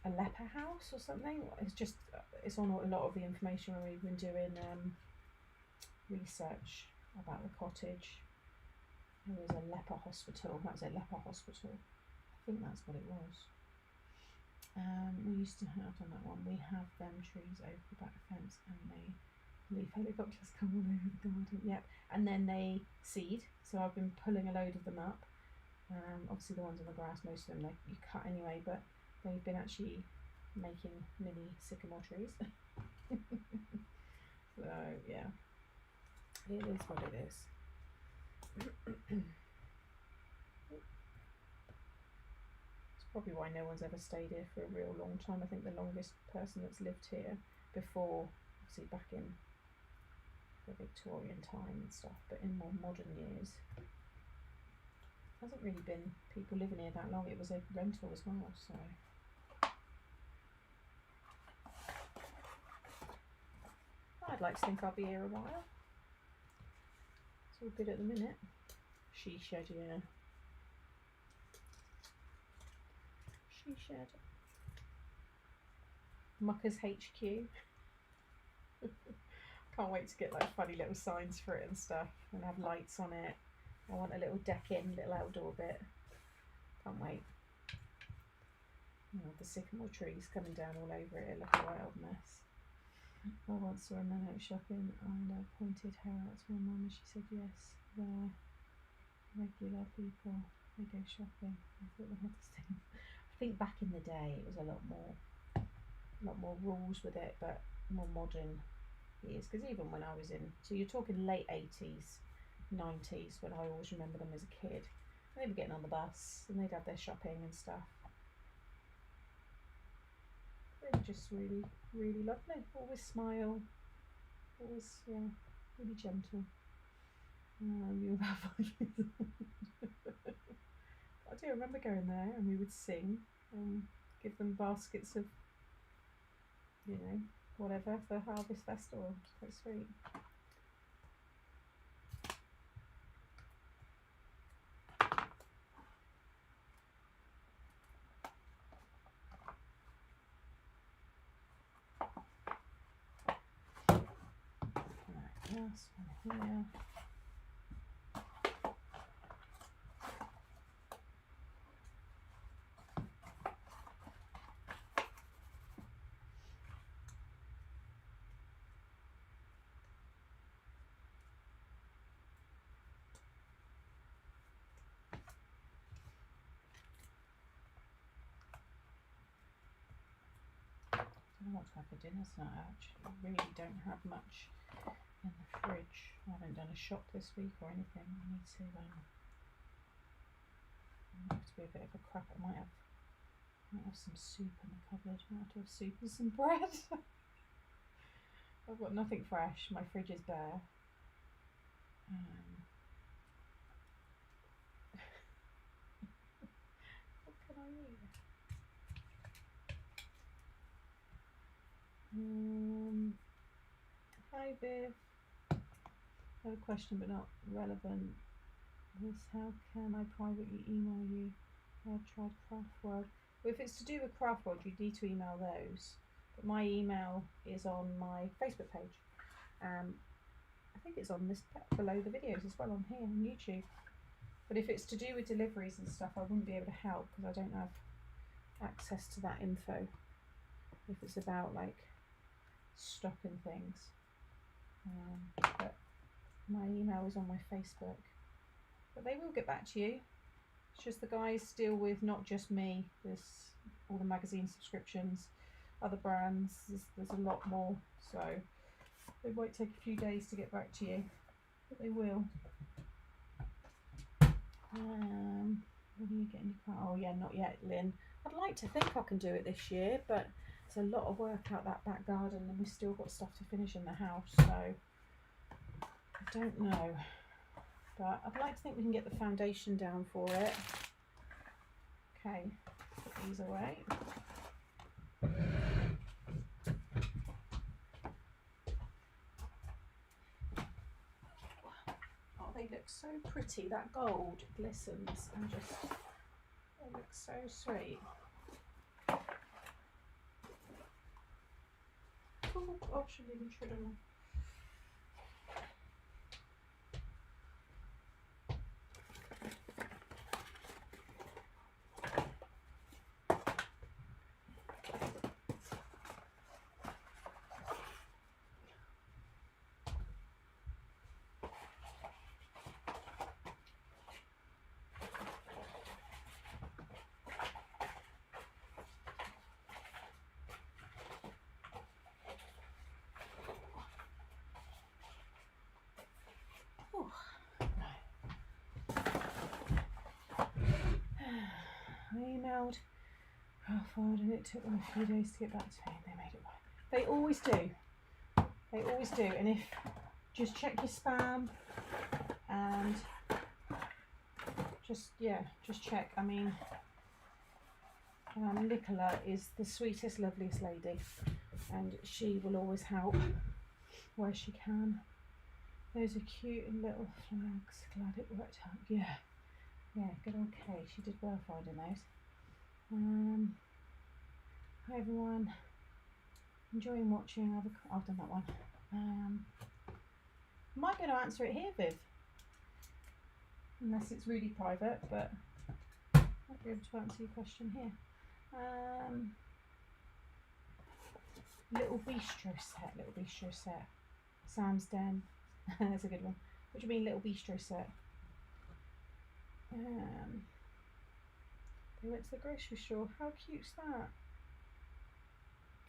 A: a leper house or something. It's on a lot of the information when we've been doing research about the cottage. There was a leper hospital. That was a leper hospital. I think that's what it was. We used to have on that one. We have them trees over the back fence, and they leaf helicopters come all over the garden. Yep, and then they seed. So I've been pulling a load of them up. Obviously the ones on the grass, most of them you cut anyway, but they've been actually making mini sycamore trees. So yeah, it is what it is. It's probably why no one's ever stayed here for a real long time. I think the longest person that's lived here before, obviously back in the Victorian time and stuff, but in more modern years, hasn't really been people living here that long. It was a rental as well, so. I'd like to think I'll be here a while. It's all good at the minute. She shed, yeah. She shed. Muckers HQ. Can't wait to get like funny little signs for it and stuff, and have lights on it. I want a little deck in, little outdoor bit. Can't wait. Oh, the sycamore trees coming down all over it. It looked a wild mess. I once saw a nun out shopping, and I pointed her out to my mum, and she said yes, they're regular people, they go shopping. I thought they had this thing. I think back in the day it was a lot more rules with it, but more modern years, because even when I was in, so you're talking late 80s, 90s, when I always remember them as a kid, and they were getting on the bus and they'd have their shopping and stuff. They were just really, really lovely. Always smile. Always, yeah, really gentle. You were about 5 years old. I do remember going there, and we would sing and give them baskets of, you know, whatever for Harvest Festival. It's quite sweet. Last one here. I don't know what to have for dinner tonight. I actually really don't have much in the fridge. I haven't done a shop this week or anything. I need to have to be a bit of a crap. I might have some soup in the cupboard. I might have to have soup and some bread. I've got nothing fresh. My fridge is bare. What can I eat? Hi Viv. I have a question but not relevant. This, how can I privately email you? I've tried Craftworld. Well, if it's to do with Craftworld, you need to email those. But my email is on my Facebook page. I think it's on this below the videos as well on here on YouTube. But if it's to do with deliveries and stuff, I wouldn't be able to help because I don't have access to that info. If it's about like stock and things. But my email is on my Facebook. But they will get back to you. It's just the guys deal with not just me. There's all the magazine subscriptions, other brands. There's a lot more. So it might take a few days to get back to you. But they will. When are you getting your car? Oh yeah, not yet, Lynn. I'd like to think I can do it this year, but it's a lot of work out that back garden and we've still got stuff to finish in the house, so I don't know. But I'd like to think we can get the foundation down for it. Okay, put these away. Oh, they look so pretty. That gold glistens and just, they look so sweet. Oh, should even trim them. I emailed Craftworld and it took them a few days to get back to me and they made it work. They always do. They always do. And if, just check your spam and just check. I mean, Nicola is the sweetest, loveliest lady and she will always help where she can. Those are cute little flags. Glad it worked out. Yeah. Yeah, good old Kate. She did well finding those. Hi everyone. Enjoying watching. I've done that one. Might be able to answer it here, Viv. Unless it's really private, but might be able to answer your question here. Little bistro set. Sam's Den. That's a good one. What do you mean, little bistro set? They went to the grocery store. How cute's that?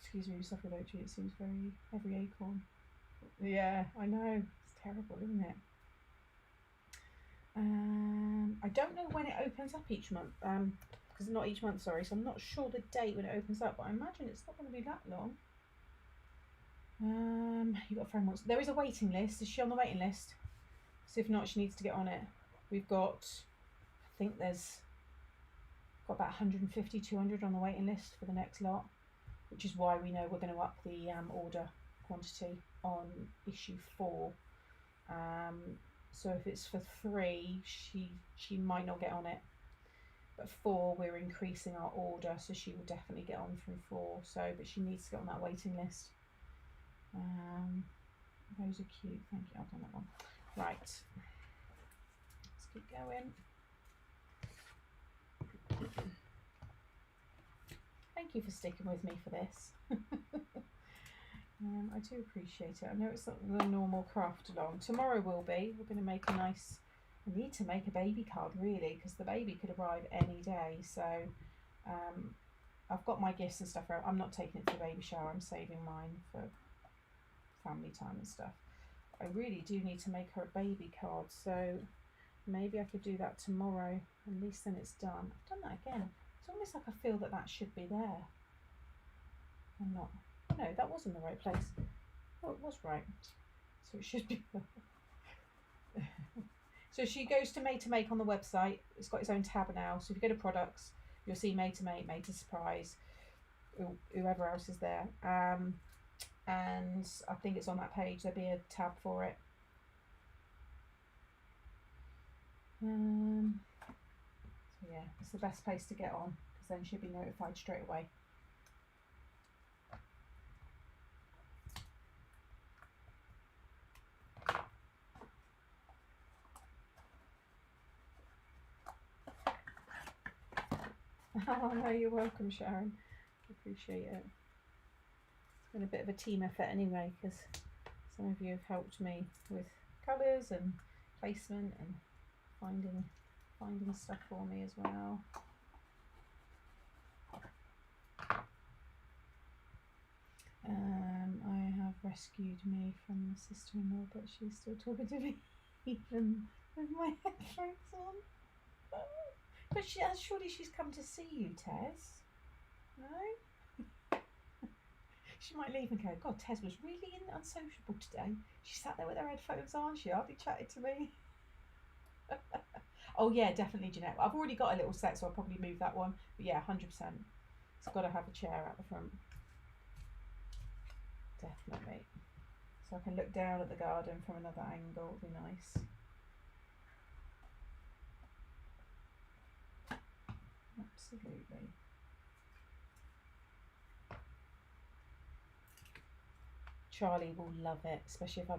A: Excuse me, just without you. It seems very every acorn. Yeah, I know. It's terrible, isn't it? I don't know when it opens up each month. Because not each month, sorry. So I'm not sure the date when it opens up, but I imagine it's not going to be that long. You've got a friend once. There is a waiting list. Is she on the waiting list? So if not, she needs to get on it. We've got, I think there's got about 150, 200 on the waiting list for the next lot, which is why we know we're going to up the order quantity on issue 4. So if it's for 3, she might not get on it, but 4 we're increasing our order, so she will definitely get on through 4. So, but she needs to get on that waiting list. Those are cute. Thank you. I've done that one. Right. Let's keep going. Thank you for sticking with me for this. I do appreciate it. I know it's not the normal craft along. Tomorrow will be. We're going to make a nice... I need to make a baby card really, because the baby could arrive any day. So I've got my gifts and stuff out. I'm not taking it to the baby shower. I'm saving mine for family time and stuff. I really do need to make her a baby card, so maybe I could do that tomorrow. At least then it's done. I've done that again. It's almost like I feel that that should be there. I'm not. Oh, no, that was in the right place. Oh, it was right. So it should be. So she goes to Made to Make on the website. It's got its own tab now. So if you go to products, you'll see Made to Make, Made to Surprise, whoever else is there. And I think it's on that page. There'll be a tab for it. So yeah, it's the best place to get on because then she'll be notified straight away. Oh no, you're welcome, Sharon. Appreciate it. It's been a bit of a team effort anyway, because some of you have helped me with colours and placement and finding stuff for me as well. I have rescued me from the sister-in-law, but she's still talking to me even with my headphones on. But surely she's come to see you, Tez. No? She might leave and go, God, Tez was really unsociable today. She sat there with her headphones on. She hardly chatted to me. Oh yeah, definitely, Jeanette. I've already got a little set, so I'll probably move that one. But yeah, 100%. It's got to have a chair at the front. Definitely. So I can look down at the garden from another angle. It'll be nice. Absolutely. Charlie will love it, especially if I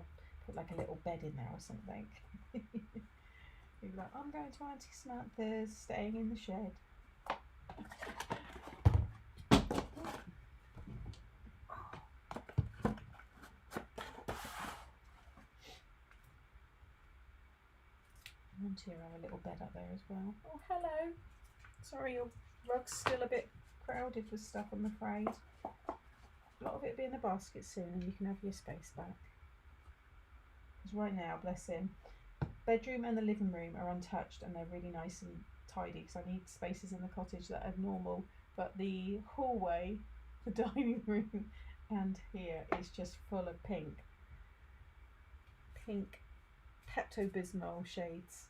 A: put like a little bed in there or something. He'll be like, I'm going to Auntie Samantha's, staying in the shed. Auntie will have a little bed up there as well. Oh, hello. Sorry, your rug's still a bit crowded with stuff, I'm afraid. A lot of it will be in the basket soon and you can have your space back. Because right now, bless him, bedroom and the living room are untouched and they're really nice and tidy because I need spaces in the cottage that are normal, but the hallway, the dining room and here is just full of pink Pepto-Bismol shades.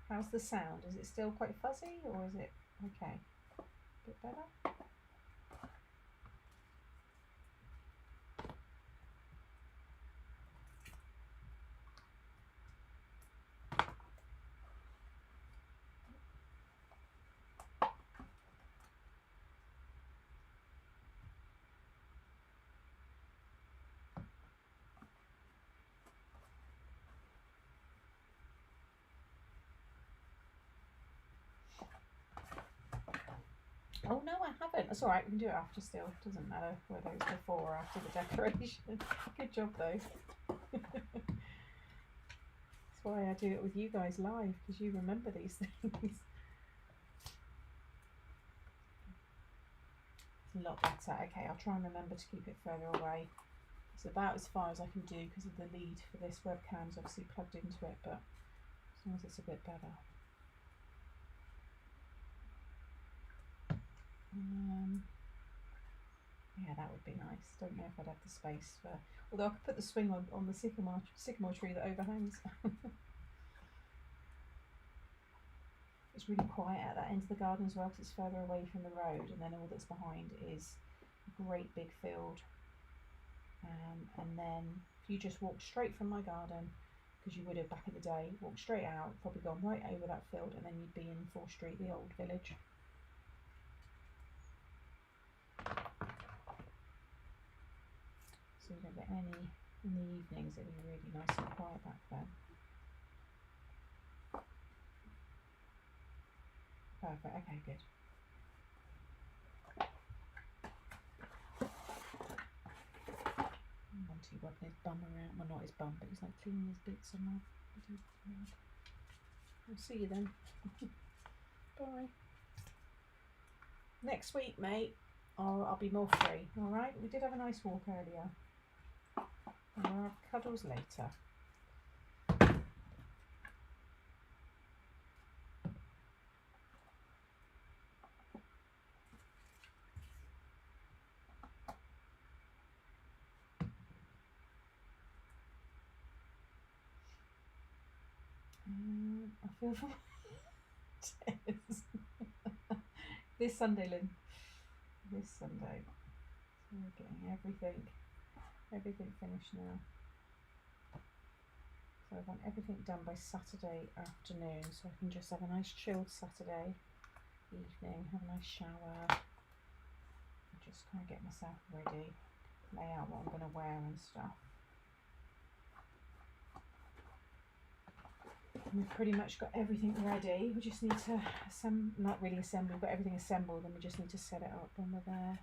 A: How's the sound? Is it still quite fuzzy or is it okay? A bit better? Oh no, I haven't. That's alright, we can do it after still. Doesn't matter whether it's before or after the decoration. Good job though. That's why I do it with you guys live, because you remember these things. It's a lot better. Okay, I'll try and remember to keep it further away. It's about as far as I can do because of the lead for this webcam's obviously plugged into it, but as long as it's a bit better. Yeah, that would be nice. Don't know if I'd have the space for, although I could put the swing on the sycamore tree that overhangs. It's really quiet at that end of the garden as well because it's further away from the road, and then all that's behind is a great big field. And then if you just walk straight from my garden, because you would have back in the day, walk straight out, probably gone right over that field, and then you'd be in 4th Street, the old village. So you don't get any in the evenings. It'd be really nice and quiet back then. Perfect. Okay, good. Monty rubbing his bum around. Well, not his bum, but he's like cleaning his bits on my. I'll see you then. Bye. Next week, mate, I'll be more free. All right. We did have a nice walk earlier. And we'll have cuddles later. I feel for Tez. This Sunday, Lynn. This Sunday. So we're getting everything finished now. So I want everything done by Saturday afternoon, so I can just have a nice chilled Saturday evening, have a nice shower, and just kind of get myself ready, lay out what I'm going to wear and stuff. And we've pretty much got everything ready. We just need to not really assemble, we've got everything assembled, and we just need to set it up when we're there.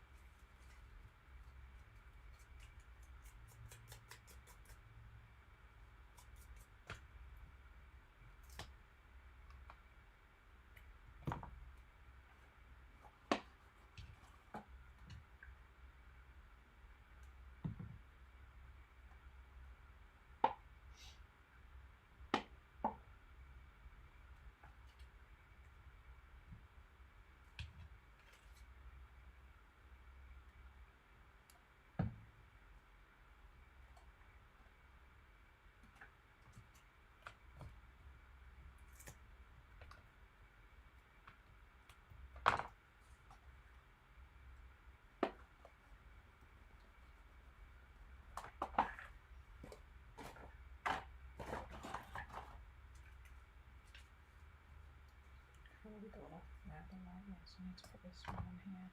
A: We got off there, the light, so I need to put this one on here.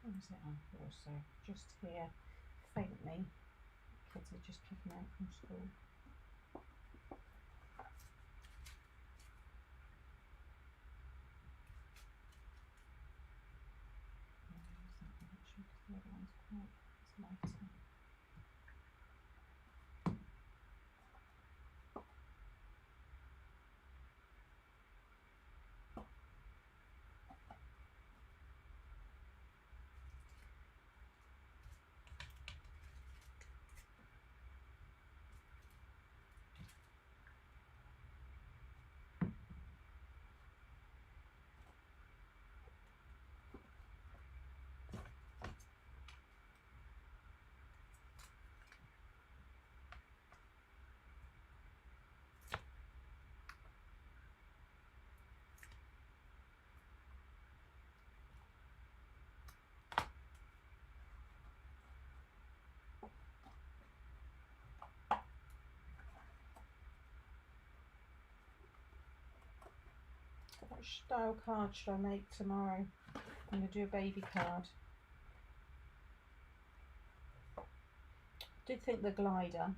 A: What is it on for? So just here, faintly, kids are just kicking out from school. The other one's quite lighter. What style card should I make tomorrow? I'm going to do a baby card. Did think the glider,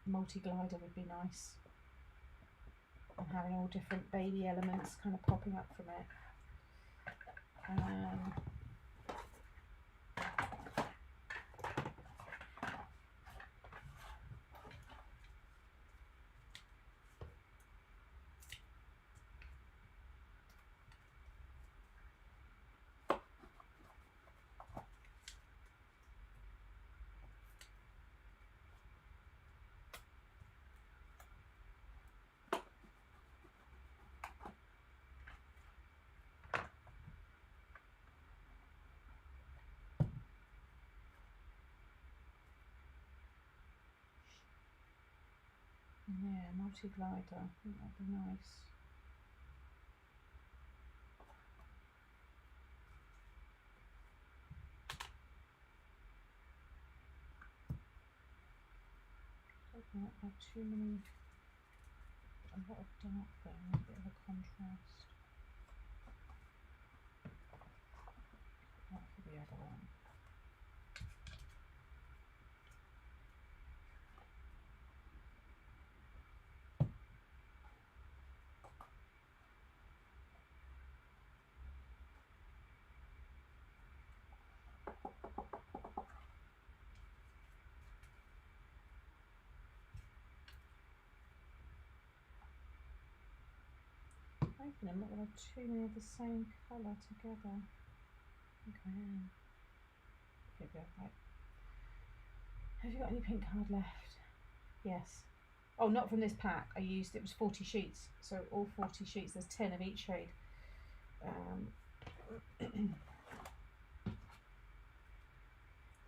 A: multi-glider would be nice. And having all different baby elements kind of popping up from it. Yeah, multi-glider, I think that'd be nice. Don't want to have too many, a lot of dark there, a bit of a contrast. That for the other one. I hoping I'm not going to have too many of the same colour together. I think I am. Okay, go right. Have you got any pink card left? Yes. Oh, not from this pack. I used, it was 40 sheets. So all 40 sheets, there's 10 of each shade.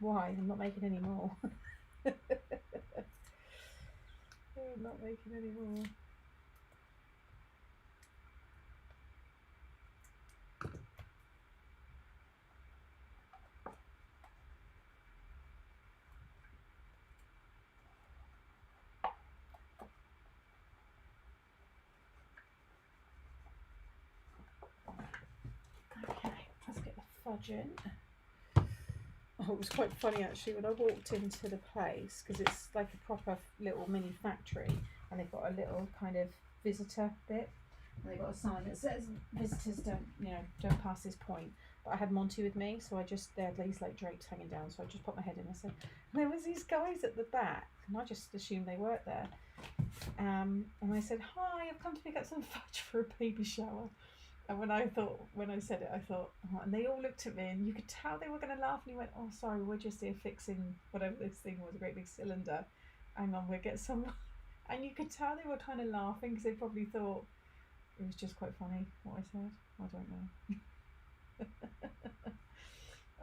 A: Why? I'm not making any more. I'm not making any more. Okay, let's get the fudge in. Oh, it was quite funny actually when I walked into the place, because it's like a proper little mini factory, and they've got a little kind of visitor bit. And they've got a sign that says visitors don't pass this point. But I had Monty with me, so they had these like drapes hanging down, so I just put my head in. I said, there was these guys at the back, and I just assumed they worked there. And I said, hi, I've come to pick up some fudge for a baby shower. And when I said it, I thought, oh, and they all looked at me, and you could tell they were going to laugh. And he went, oh, sorry, we're just here fixing whatever this thing was, a great big cylinder. Hang on, we'll get some. And you could tell they were kind of laughing, because they probably thought it was just quite funny what I said. I don't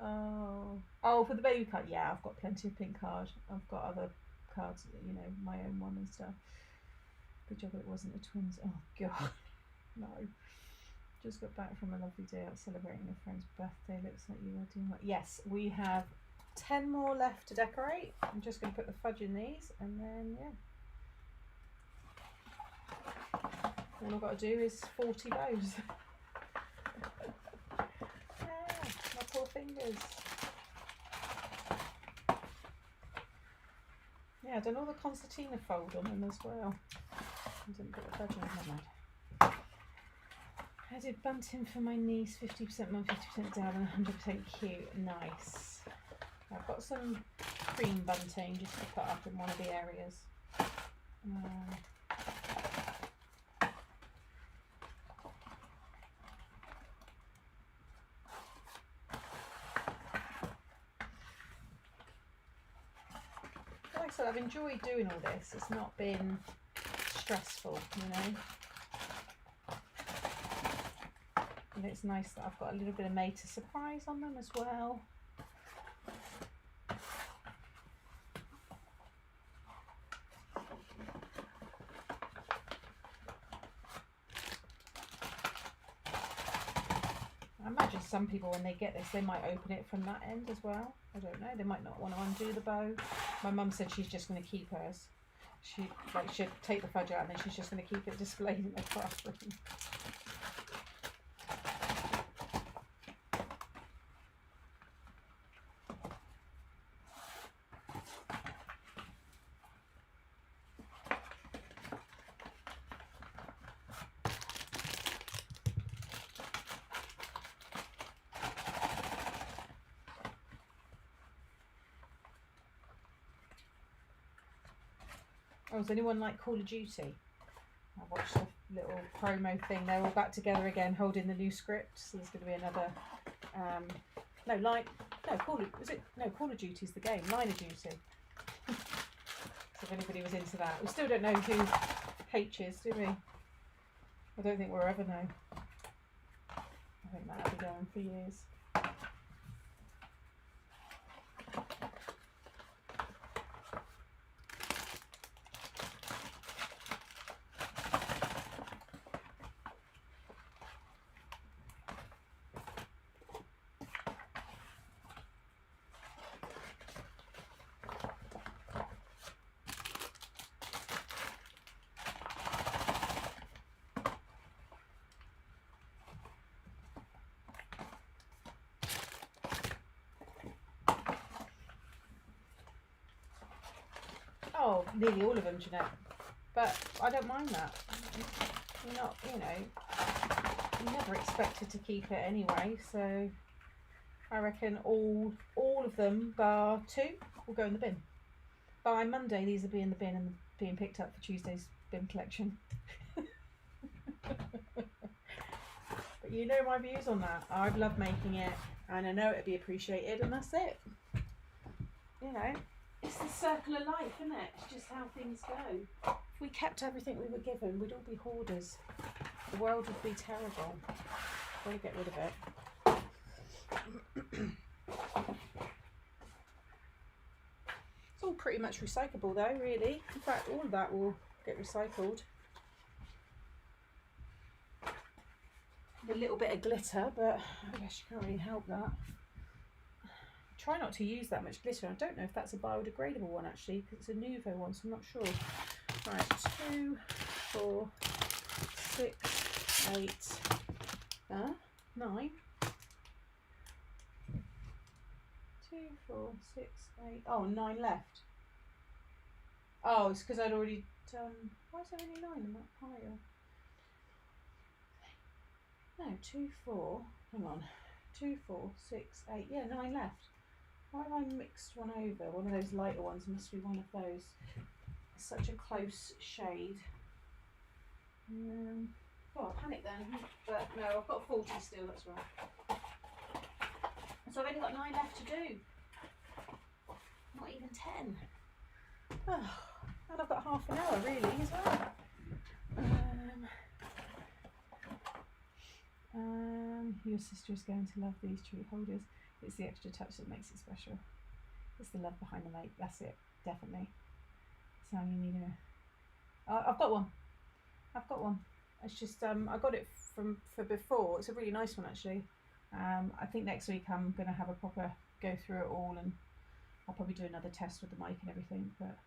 A: know. Oh, for the baby card, yeah, I've got plenty of pink card. I've got other cards, my own one and stuff. Good job it wasn't a twins. Oh God, no. Just got back from a lovely day out celebrating a friend's birthday. Looks like you are doing well. Yes, we have 10 more left to decorate. I'm just going to put the fudge in these, and then yeah. All I've got to do is 40 bows. My poor fingers. Yeah, I've done all the concertina fold on them as well. I didn't put the fudge in, never mind. I did bunting for my niece, 50% mum, 50% dad, and 100% cute. Nice. I've got some cream bunting just to put up in one of the areas. Like I said, I've enjoyed doing all this. It's not been stressful, And it's nice that I've got a little bit of made to surprise on them as well. I imagine some people, when they get this, they might open it from that end as well. I don't know. They might not want to undo the bow. My mum said she's just going to keep hers. She'd take the fudge out, and then she's just going to keep it displayed in the classroom. Oh, does anyone like Call of Duty? I watched the little promo thing. They're all back together again, holding the new script. So there's going to be another. Call of Duty's the game. Line of Duty. So if anybody was into that, we still don't know who H is, do we? I don't think we'll ever know. I think that'll be going for years. Oh, nearly all of them, Jeanette. But I don't mind that. You're not, you never expected to keep it anyway. So I reckon all of them, bar 2, will go in the bin. By Monday, these will be in the bin and being picked up for Tuesday's bin collection. You know my views on that. I've loved making it, and I know it'd be appreciated, and that's it. You know, it's the circle of life, isn't it? It's just how things go. If we kept everything we were given, we'd all be hoarders. The world would be terrible. Gotta get rid of it. It's all pretty much recyclable though, really. In fact, all of that will get recycled. A little bit of glitter, but I guess you can't really help that. Try not to use that much glitter. I don't know if that's a biodegradable one actually, because it's a Nuvo one, so I'm not sure. Right, 2, 4, 6, 8, 9. 2, 4, 6, 8. Oh, 9 left. Oh, it's because I'd already done. Why is there only 9 in that pile? No, 2, 4. Hang on. 2, 4, 6, 8. Yeah, 9 left. Why have I mixed one over? One of those lighter ones must be one of those. It's such a close shade. Oh, I panicked then. But no, I've got 40 still, that's right. So I've only got 9 left to do. Not even 10. Oh, and I've got half an hour really as well. Your sister is going to love these treat holders. It's the extra touch that makes it special. It's the love behind the make. That's it, definitely. So you need a. I've got one. I've got one. It's just I got it for before. It's a really nice one actually. I think next week I'm gonna have a proper go through it all, and I'll probably do another test with the mic and everything. But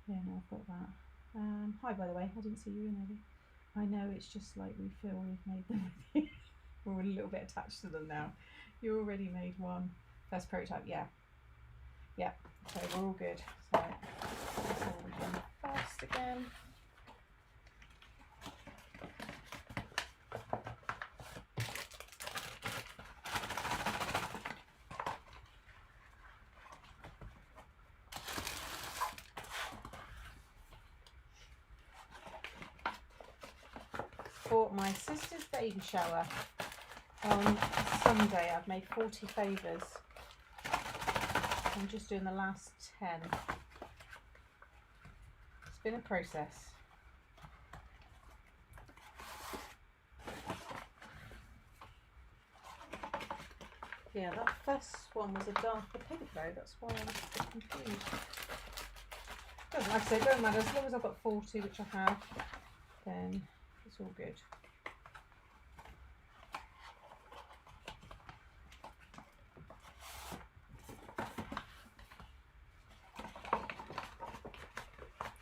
A: yeah, no, I've got that. Hi, by the way. I didn't see you in there. I know, it's just like we feel we've made them with you. We're a little bit attached to them now. You already made one. First prototype, yeah. Yeah, so we're all good. So that's all we've done first again. For my sister's baby shower on Sunday, I've made 40 favours. I'm just doing the last 10. It's been a process. Yeah, that first one was a darker pink though, that's why I'm confused. Doesn't, like I say, it doesn't matter, as long as I've got 40, which I have, then it's all good.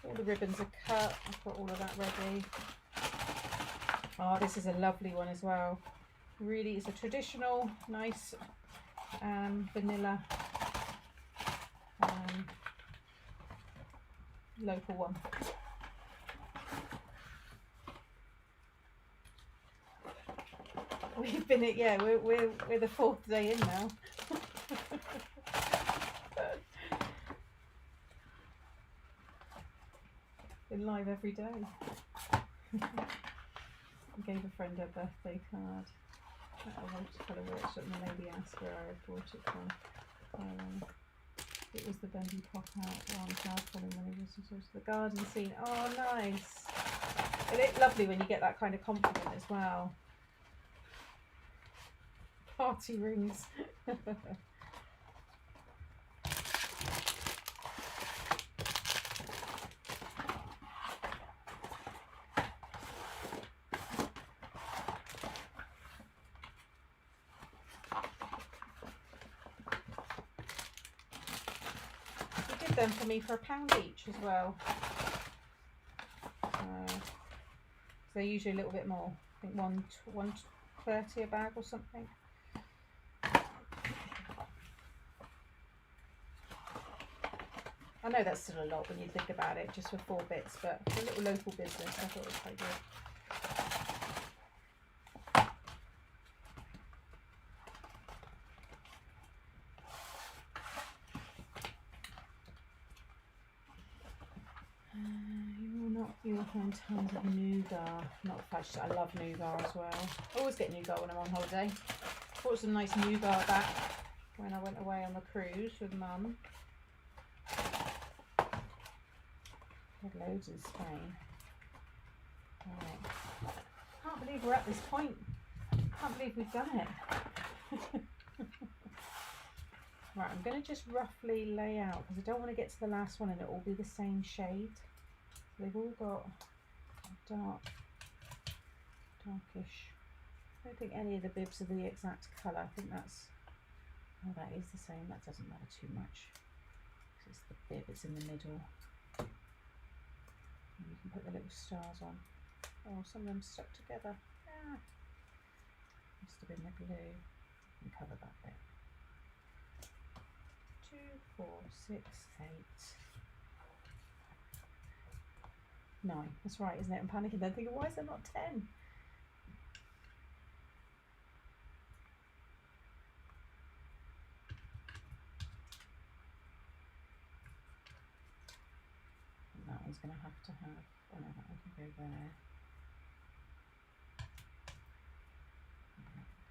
A: All the ribbons are cut. I've got all of that ready. Oh, this is a lovely one as well. Really, it's a traditional, nice vanilla local one. We've been at, yeah, we're the 4th day in now. Been live every day. I gave a friend her birthday card at a watercolour workshop, and the lady asked where I had bought it from. It was the Bendy pop out one card for him when he was to the garden scene. Oh, nice! And it's lovely when you get that kind of compliment as well. Party rings. He did them for me for £1 each as well. So they're usually a little bit more. I think $1.30 a bag or something. I know that's still a lot when you think about it, just for 4 bits, but for a little local business, I thought it was quite good. You're not You'll find tons of nougat, not fudge. I love nougat as well. I always get nougat when I'm on holiday. Bought some nice nougat back when I went away on the cruise with Mum. Had loads in Spain. Right. Can't believe we're at this point. Can't believe we've done it. Right, I'm going to just roughly lay out because I don't want to get to the last one and it will be the same shade. So they've all got darkish. I don't think any of the bibs are the exact colour. I think that's, oh, that is the same. That doesn't matter too much. It's the bib, it's in the middle. And you can put the little stars on. Oh, some of them stuck together. Ah, must have been the glue. You can cover that bit. 2, 4, 6, 8, 9. That's right, isn't it? I'm panicking then, thinking, why is there not 10? And that one's going to have, oh no, that one can go there.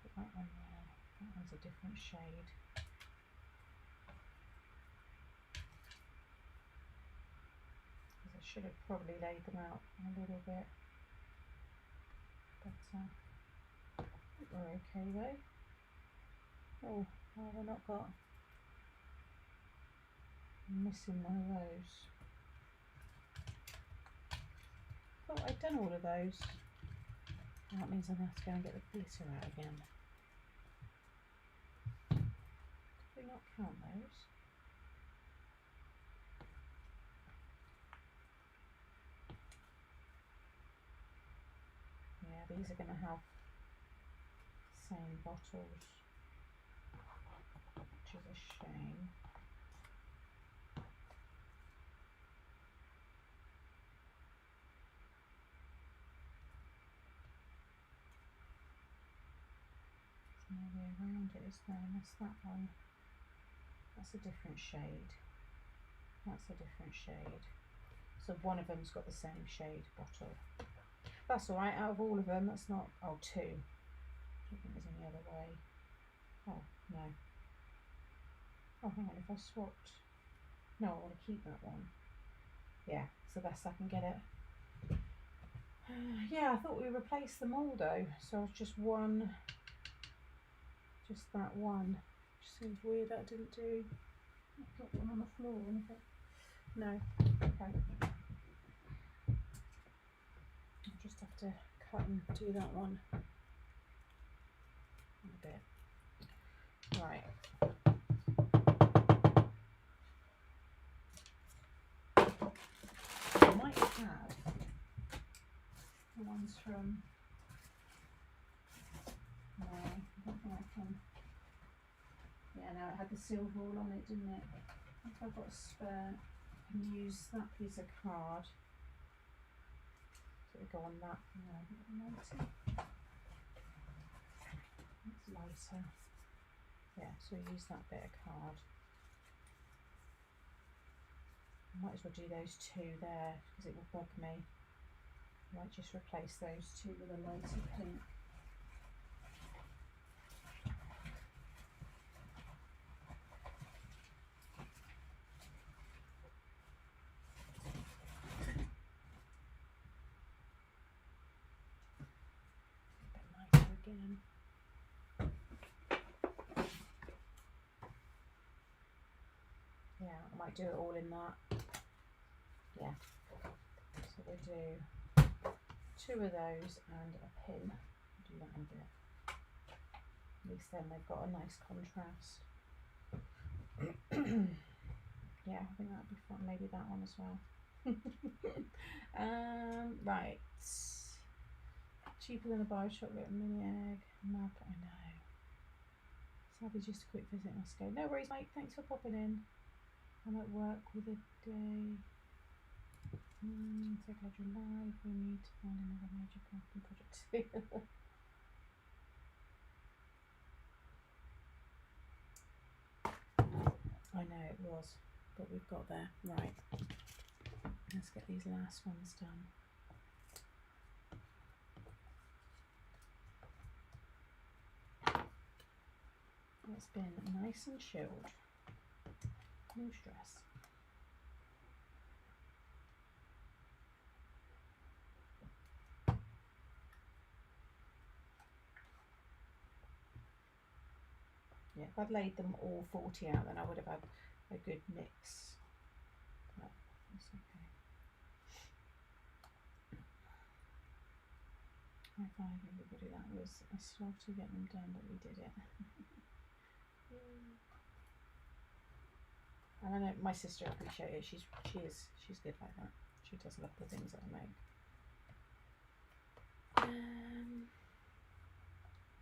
A: Put that one there. That one's a different shade. I should have probably laid them out a little bit, but I think we're okay though. Oh, well, they've not got, I'm missing one of those. I thought I'd done all of those. That means I'm going to have to go and get the glitter out again. Did we not count those? Yeah, these are going to have the same bottles, which is a shame. There's no way around it, is there? That's that one. That's a different shade. That's a different shade. So one of them's got the same shade bottle. That's alright, out of all of them, that's not, oh, 2. I don't think there's any other way. Oh, no. Oh, hang on, if I swapped, no, I want to keep that one. Yeah, it's the best I can get it. Yeah, I thought we replaced them all though, so just one, just that one. Just seems weird that didn't do. I've got one on the floor or anything. No, okay. I'll just have to cut and do that one in a bit. Right. I might have the ones from, no, I don't think I can. Yeah, no, it had the silver all on it, didn't it? If I've got a spare, I can use that piece of card. So it'll go on that. No, it's lighter. Yeah, so we use that bit of card. I might as well do those 2 there because it will bug me. I might just replace those 2 with a lighter pink. A bit lighter again. Yeah, I might do it all in that. Yeah. So we'll do 2 of those and a pin. I'll do that in a bit. At least then they've got a nice contrast. Yeah, I think that'd be fun. Maybe that one as well. Right. Cheaper than a bar of chocolate and mini egg. Map, I know. Sadly, just a quick visit must go. No worries, Mike. Thanks for popping in. I'm at work with a day. So glad you're live. We need to find another major crafting project. I know it was, but we've got there. Right. Let's get these last ones done. It's been nice and chilled. No stress. Yeah, if I'd laid them all 40 out, then I would have had a good mix. But that's okay. High five everybody, that was a slog to get them done, but we did it. And I know my sister appreciates it. She's good like that. She does love the things that I make.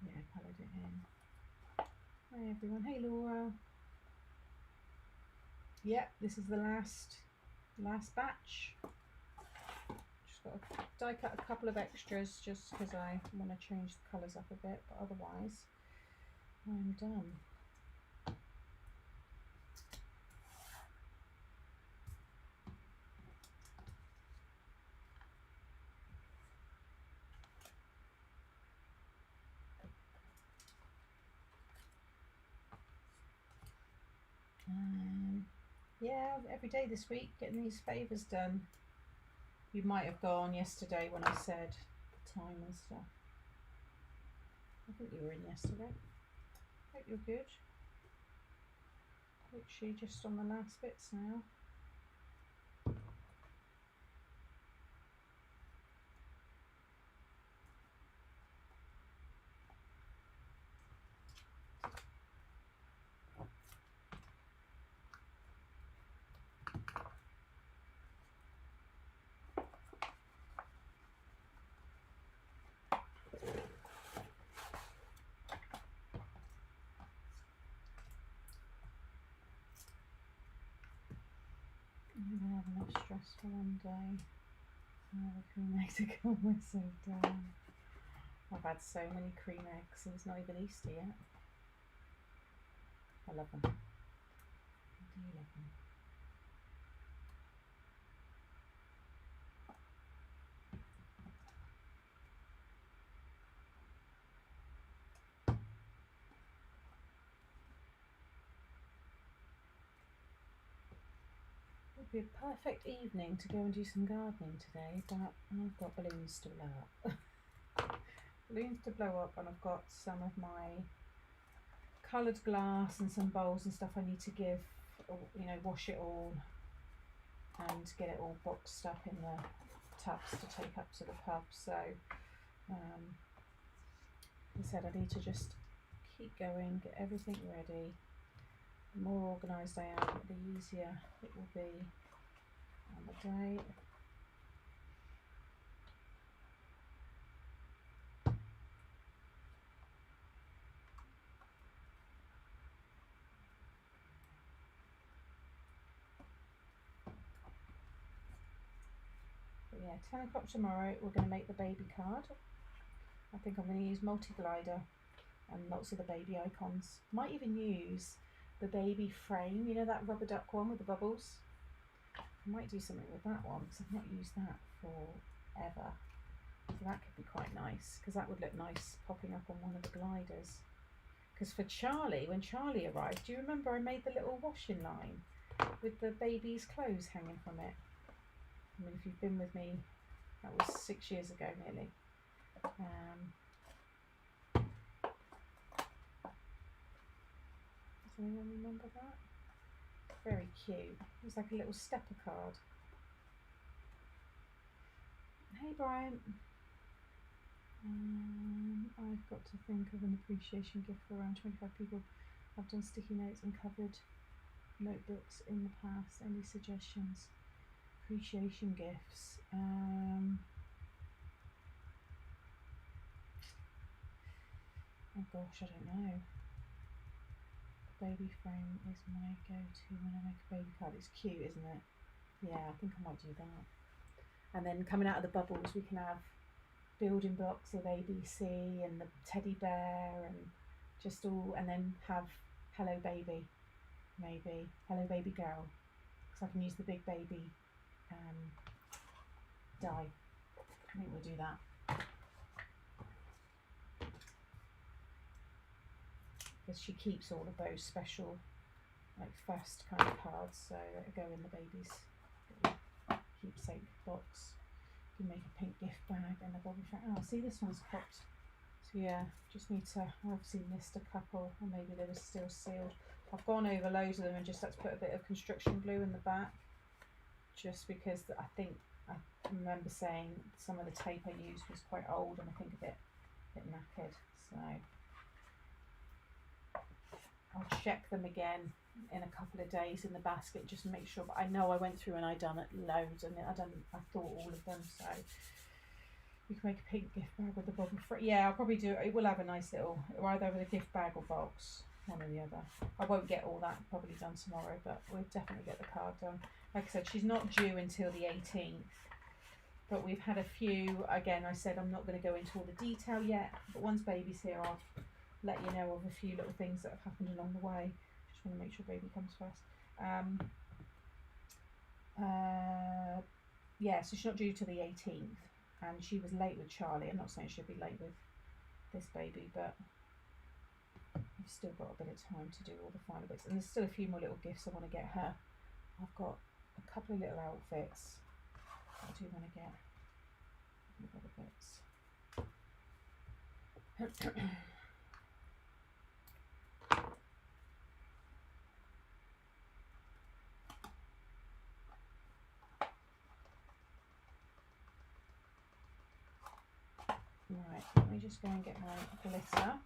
A: Yeah, coloured it in. Hi everyone. Hey Laura. Yep, this is the last batch. Just got to die cut a couple of extras just because I want to change the colours up a bit, but otherwise I'm done. Yeah, every day this week getting these favours done. You might have gone yesterday when I said the time and stuff. I think you were in yesterday. Hope you're good. Literally just on the last bits now. I'm going to have enough stress for one day. The cream eggs to calm myself down. I've had so many cream eggs and it's not even Easter yet. I love them. I do love them. It would be a perfect evening to go and do some gardening today, but I've got balloons to blow up. Balloons to blow up, and I've got some of my coloured glass and some bowls and stuff I need to give, you know, wash it all and get it all boxed up in the tubs to take up to the pub. So I said I need to just keep going, get everything ready. The more organised I am, the easier it will be on the day. But yeah, 10 o'clock tomorrow we're going to make the baby card. I think I'm going to use multi-glider and lots of the baby icons. Might even use the baby frame, you know, that rubber duck one with the bubbles. I might do something with that one because I've not used that forever. So that could be quite nice because that would look nice popping up on one of the gliders. Because for Charlie, when Charlie arrived, do you remember I made the little washing line with the baby's clothes hanging from it? I mean, if you've been with me, that was 6 years ago nearly. Does anyone remember that? Very cute. It was like a little stepper card. Hey Brian. I've got to think of an appreciation gift for around 25 people. I've done sticky notes and covered notebooks in the past. Any suggestions? Appreciation gifts. Oh gosh, I don't know. Baby frame is my go-to when I make a baby card. It's cute, isn't it? Yeah, I think I might do that. And then coming out of the bubbles, we can have building blocks of ABC and the teddy bear and just all, and then have hello baby, maybe hello baby girl, because I can use the big baby dye. I think we'll do that. Because she keeps all of those special, like first kind of cards, so that go in the baby's keepsake box. You can make a pink gift bag and a bobby fat. Oh, see, this one's popped. So yeah, just need to, I obviously missed a couple, or maybe they were still sealed. I've gone over loads of them and just had to put a bit of construction glue in the back, just because I think I remember saying some of the tape I used was quite old and I think a bit knackered. So I'll check them again in a couple of days in the basket, just to make sure. But I know I went through and I done it loads, and I thought all of them. So you can make a pink gift bag with the bobby free. Yeah, I'll probably do it. It will have a nice little, either with a gift bag or box, one or the other. I won't get all that probably done tomorrow, but we'll definitely get the card done. Like I said, she's not due until the 18th, but we've had a few. Again, I said I'm not going to go into all the detail yet, but once baby's here, I'll let you know of a few little things that have happened along the way. Just want to make sure baby comes first. Yeah, so she's not due till the 18th, and she was late with Charlie. I'm not saying she'll be late with this baby, but I've still got a bit of time to do all the final bits, and there's still a few more little gifts I want to get her. I've got a couple of little outfits I do want to get. Other bits. Right, let me just go and get my glitter.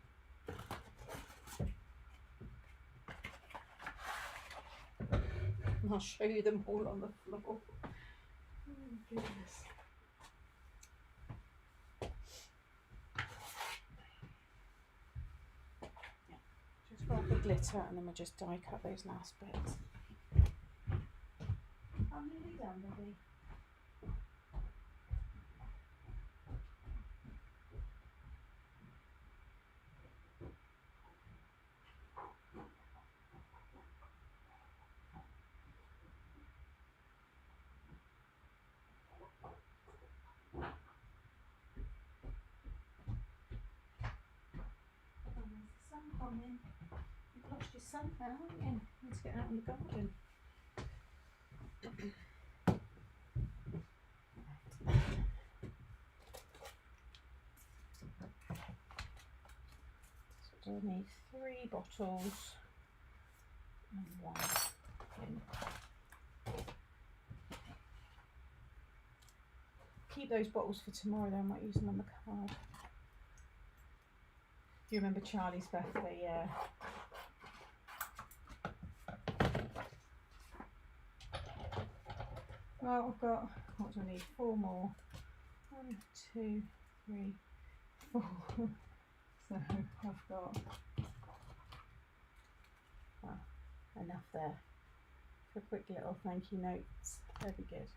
A: And I'll show you them all on the floor. Oh goodness. Yeah, just grab the glitter and then we'll just die cut those last bits. I'm nearly done, baby. Coming. You've lost your sun now, haven't you? Let's get out in the garden. So I need 3 bottles and 1 tin. Keep those bottles for tomorrow though, I might use them on the card. Do you remember Charlie's birthday? Yeah. Well, I've got, what do I need? 4 more. 1, 2, 3, 4. So I've got enough there for quick little thank you notes. That'd be good.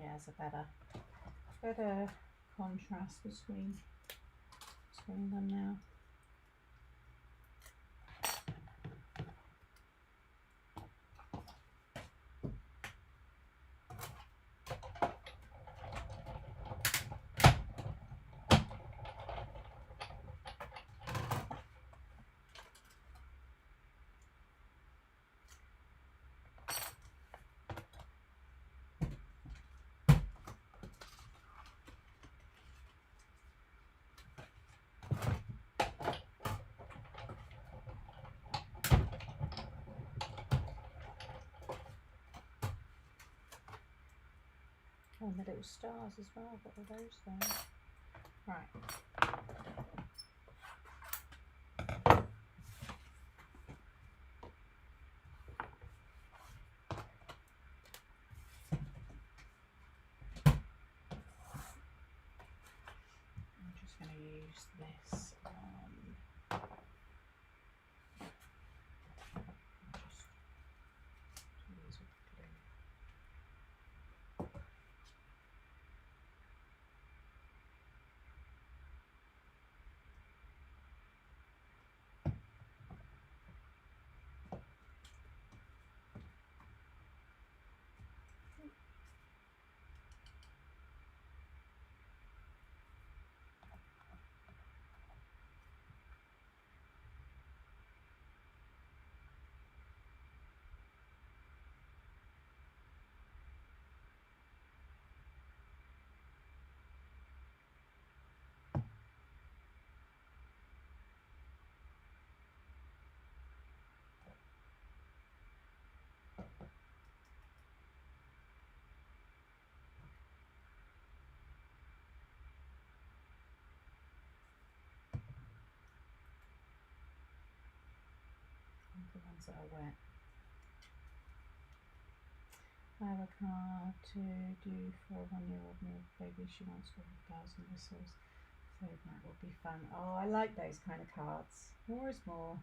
A: Yeah, it's a better contrast between them now. Oh, and the little stars as well, I've got all those there. Right. I'm just going to use this. that are wet. I have a card to do for a 1-year-old new baby. She wants all the bells and whistles, so that will be fun. Oh, I like those kind of cards. More is more.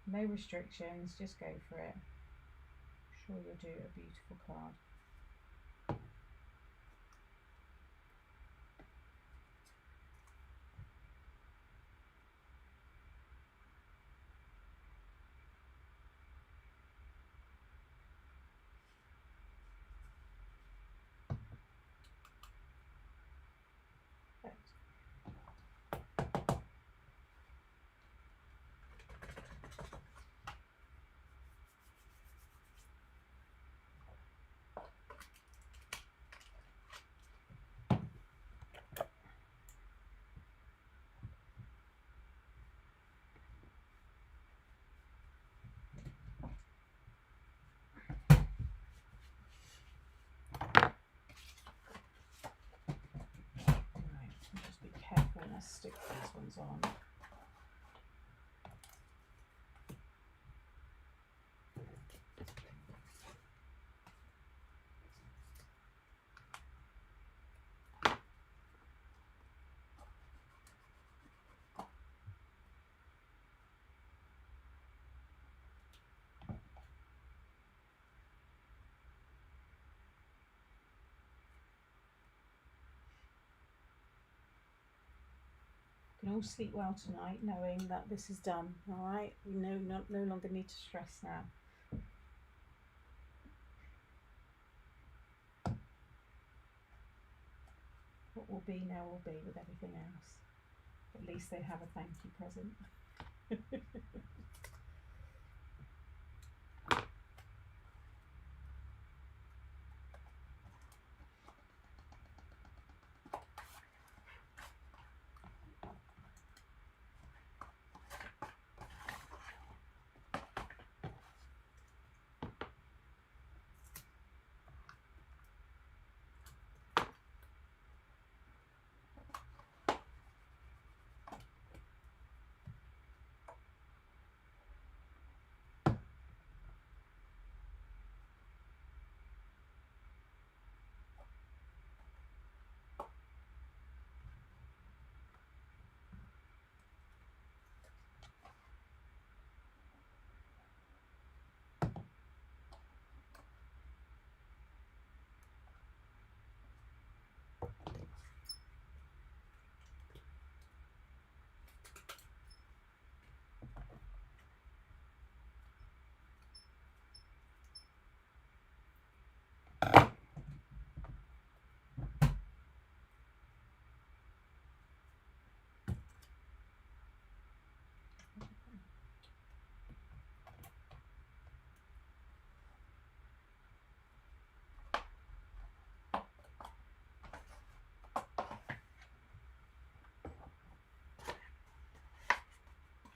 A: No restrictions, just go for it. I'm sure you'll do a beautiful card. Just be careful when I stick these ones on. We can all sleep well tonight knowing that this is done, all right? We no longer need to stress now. What will be now will be with everything else. At least they have a thank you present.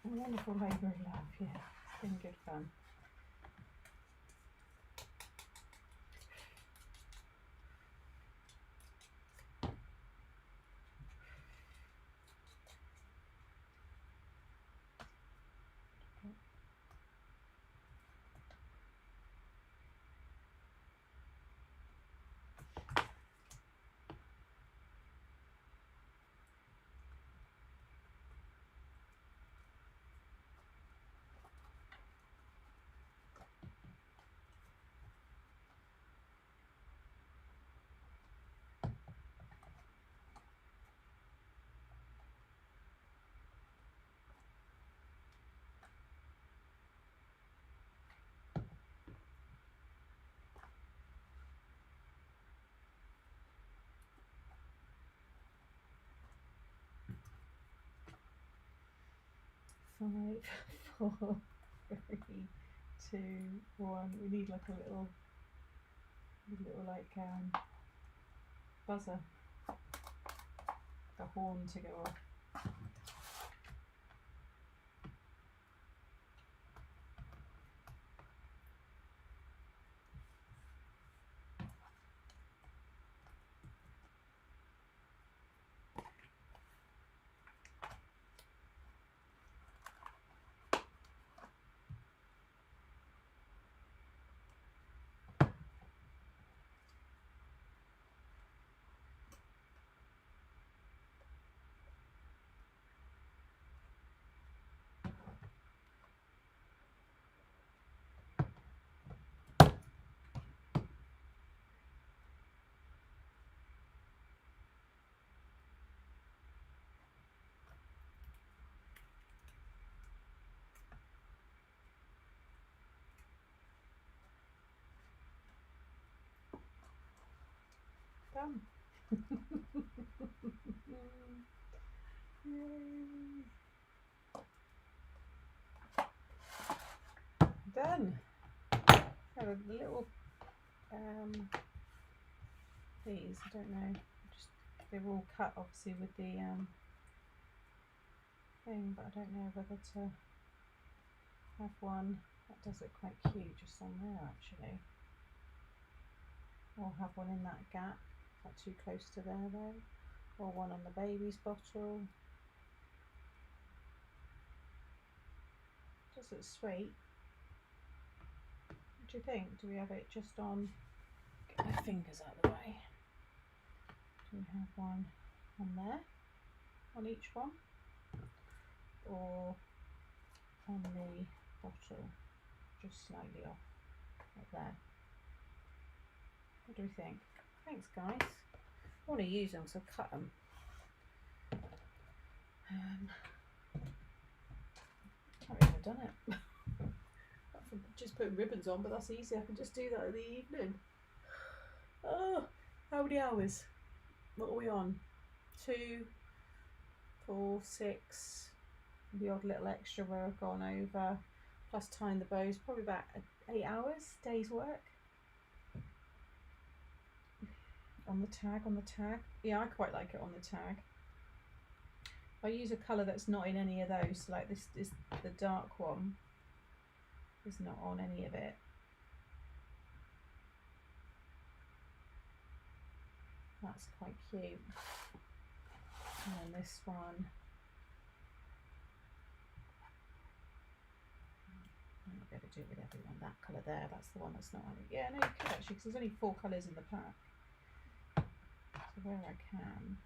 A: A wonderful labour of love, yeah. It's been good fun. Five, 4, 3, 2, 1. We need like a little like buzzer, a horn to go off. Done. Yay. Done. So the little these, I don't know, just they're all cut obviously with the thing, but I don't know whether to have one that does look quite cute just on there actually, or have one in that gap, not too close to there though, or one on the baby's bottle. Just looks sweet. What do you think? Do we have it just on, get my fingers out of the way, do we have one on there, on each one, or on the bottle, just slightly off, like there? What do we think? Thanks guys. I want to use them so I'll cut them. I've never done it. Just putting ribbons on, but that's easy. I can just do that in the evening. Oh, how many hours? What are we on? 2, 4, 6. The odd little extra where I've gone over, plus tying the bows, probably about 8 hours, day's work. On the tag. Yeah, I quite like it on the tag. I use a colour that's not in any of those, so like this is the dark one, is not on any of it. That's quite cute. And then this one, I'm going to do it with everyone. That colour there, that's the one that's not on it. Yeah, no, you could actually, because there's only 4 colours in the pack. So where I can.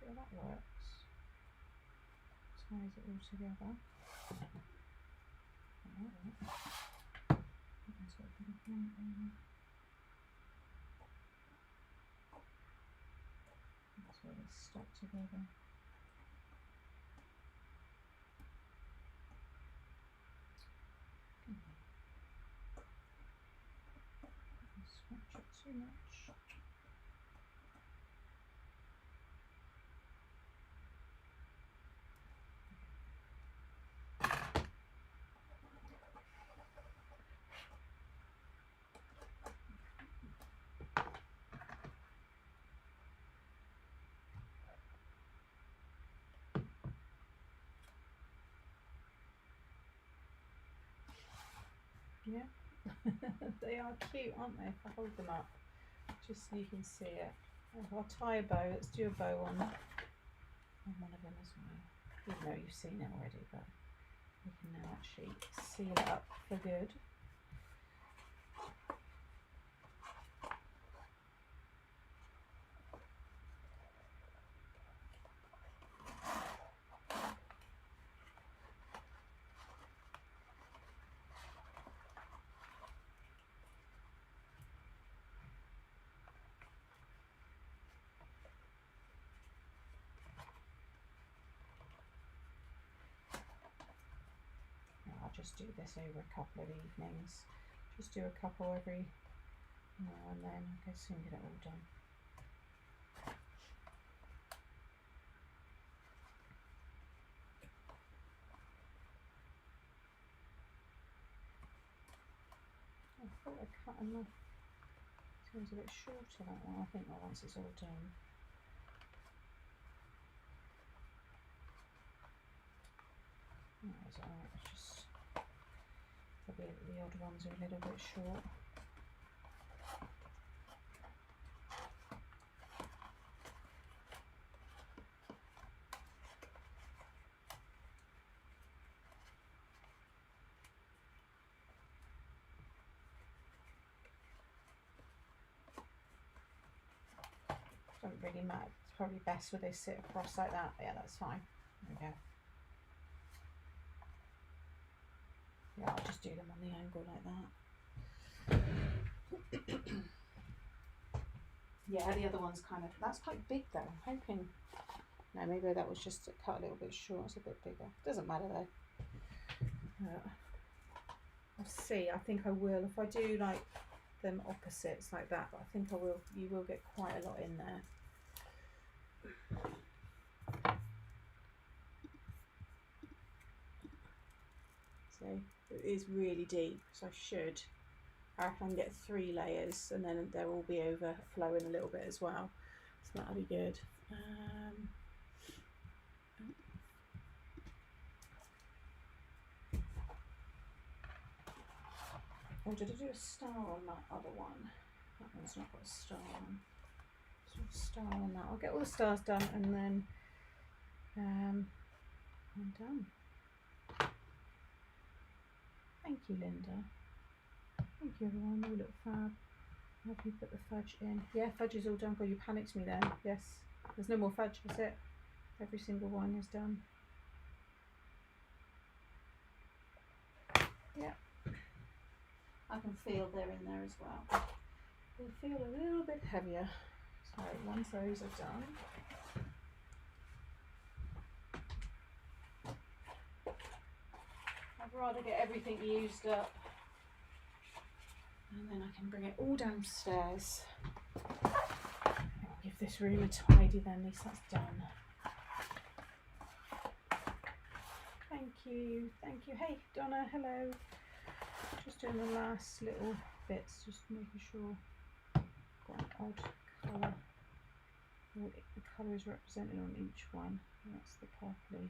A: Yeah, that works. Ties it all together. That's where they stuck together. Scratch it too much. Yeah, they are cute, aren't they? If I hold them up, just so you can see it. I'll tie a bow. Let's do a bow on one of them as well. Even though you've seen it already, but we can now actually seal it up for good. Just do this over a couple of evenings. Just do a couple every now and then. I can soon get it all done. I thought I cut enough. Seems a bit shorter that one. I think that once it's all done. That's alright. It's just probably the odd ones are a little bit short. Doesn't really matter. It's probably best with this sit across like that. Yeah, that's fine. There we go. Yeah, I'll just do them on the angle like that. Yeah, the other one's kind of, that's quite big though. I'm hoping, no, maybe that was just cut a little bit short. It's a bit bigger. Doesn't matter though. I'll see. I think I will. If I do like them opposites like that, but I think I will. You will get quite a lot in there. So it is really deep. So I can get 3 layers, and then there will be overflowing a little bit as well. So that'll be good. Oh, did I do a star on that other one? That one's not got a star on. So a star on that. I'll get all the stars done, and then I'm done. Thank you, Linda. Thank you, everyone. You look fab. Have you put the fudge in? Yeah, fudge is all done. God, you panicked me then. Yes. There's no more fudge, that's it. Every single one is done. Yeah. I can feel they're in there as well. They feel a little bit heavier. So once those are done, I'd rather get everything used up, and then I can bring it all downstairs. I'll give this room a tidy then, at least that's done. Thank you, thank you. Hey Donna, hello. Just doing the last little bits, just making sure I've got an odd colour. The colour is represented on each one. That's the purpley.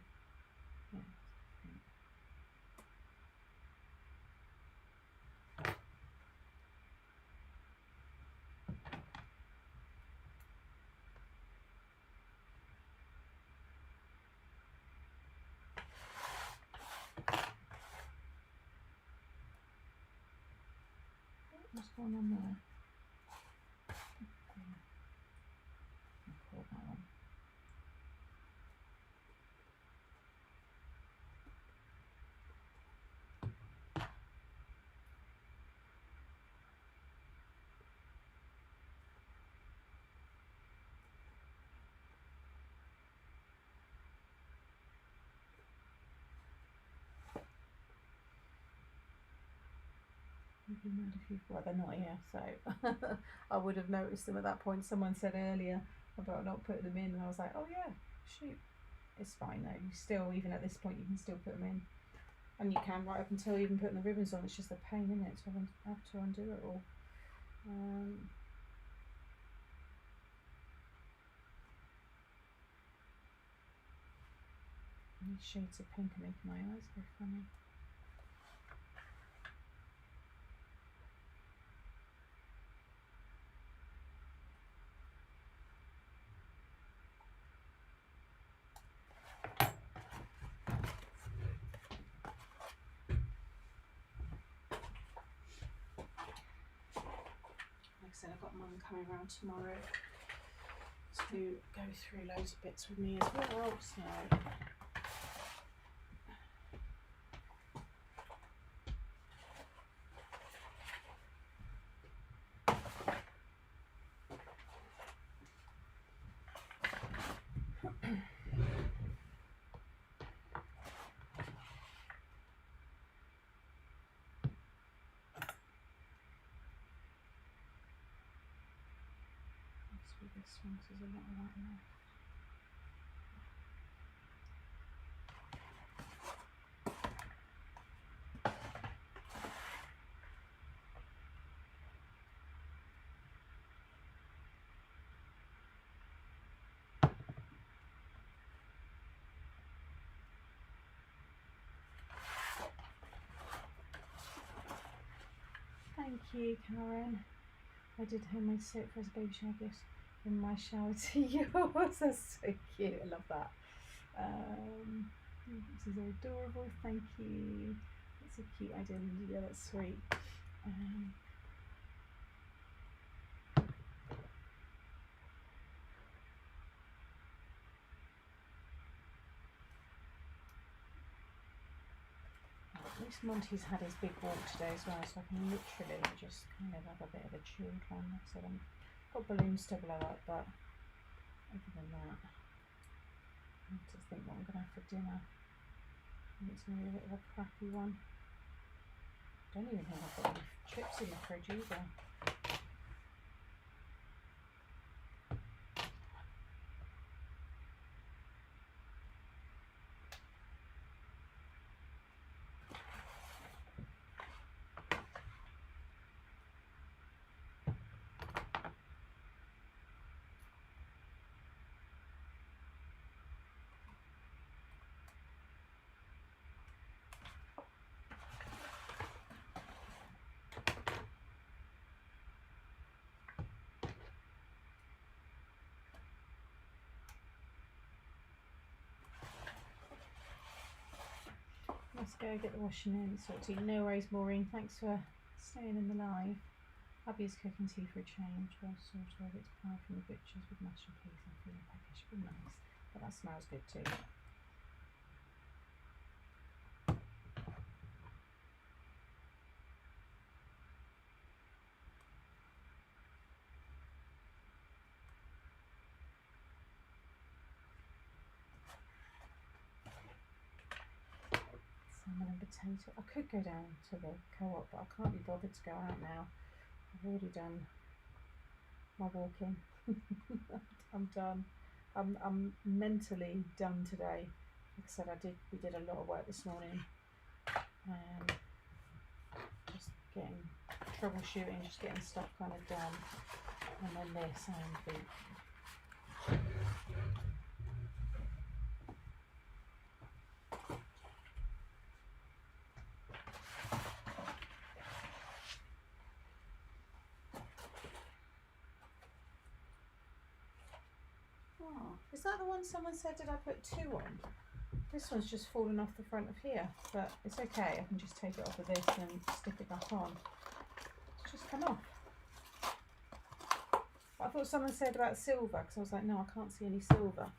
A: Yeah. What's going on there? I'll call that one. You'd be mad if you, well, they're not here, so I would have noticed them at that point. Someone said earlier about not putting them in, and I was like, oh yeah, shoot. It's fine though. You still, even at this point, you can still put them in, and you can right up until even putting the ribbons on. It's just a pain, isn't it, to have to undo it all. These shades of pink are making my eyes go funny. Like I said, I've got Mum coming around tomorrow to go through loads of bits with me as well, so this one, there's a lot of that in there. Thank you, Karen. I did homemade soap for his baby shower gifts in my shower to yours. That's so cute. I love that. This is adorable. Thank you. That's a cute idea. Yeah, that's sweet. At least Monty's had his big walk today as well, so I can literally just kind of have a bit of a chilled one. So I'm got balloons to blow up, but other than that, I have to think what I'm going to have for dinner. And it's going to be a bit of a crappy one. I don't even think I've got any chips in the fridge either. Let's go get the washing in sorted. No worries, Maureen. Thanks for staying in the live. Abby's cooking tea for a change. Well, sort of. It's pie from the butcher's with mashed peas and filet package. Oh, nice. But that smells good too. Salmon and potato. I could go down to the co-op, but I can't be bothered to go out now. I've already done my walking. I'm done. I'm mentally done today. Like I said, we did a lot of work this morning. Just getting troubleshooting, just getting stuff kind of done, and then this and the is that the one someone said, did I put 2 on? This one's just fallen off the front of here, but it's okay. I can just take it off of this and stick it back on. It's just come off. But I thought someone said about silver, because I was like, no, I can't see any silver.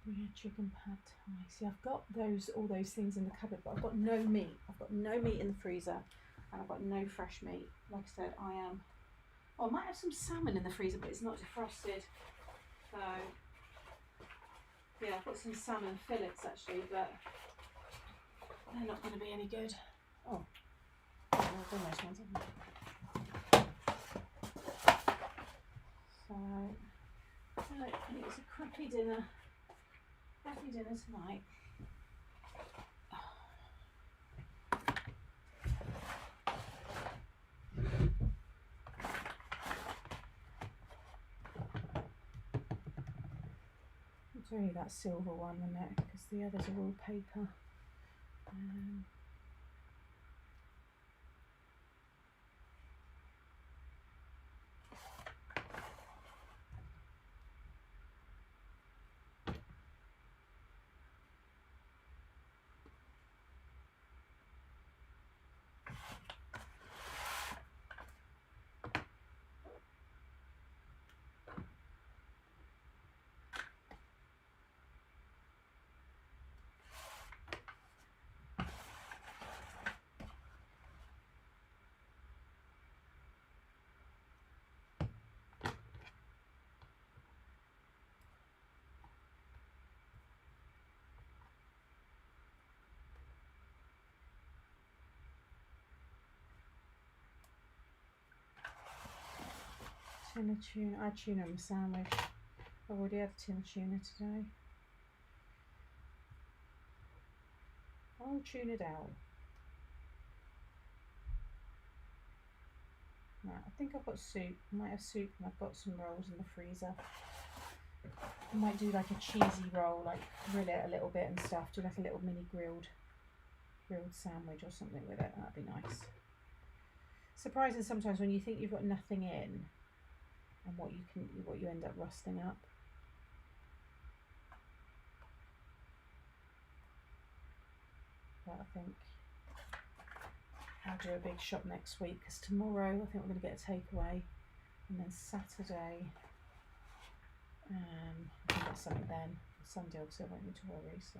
A: We had chicken pad thai. See, I've got all those things in the cupboard, but I've got no meat. I've got no meat in the freezer, and I've got no fresh meat. Like I said, I might have some salmon in the freezer, but it's not defrosted. So, yeah, I've got some salmon fillets actually, but they're not going to be any good. Oh, I've done those ones, haven't I? So, I think it's a crappy dinner. Crappy dinner tonight. It's only that silver one, isn't it? Because the others are all paper. Tin of tuna. I had tuna on my sandwich. I've already had a tin of tuna today. I'll tune it out. Right, I think I've got soup. I might have soup and I've got some rolls in the freezer. I might do like a cheesy roll, like grill it a little bit and stuff. Do like a little mini grilled sandwich or something with it. That'd be nice. Surprising sometimes when you think you've got nothing in, and what you end up rusting up. But I think I'll do a big shop next week, because tomorrow I think we're going to get a takeaway, and then Saturday I can get something then. Sunday obviously I won't need to worry, so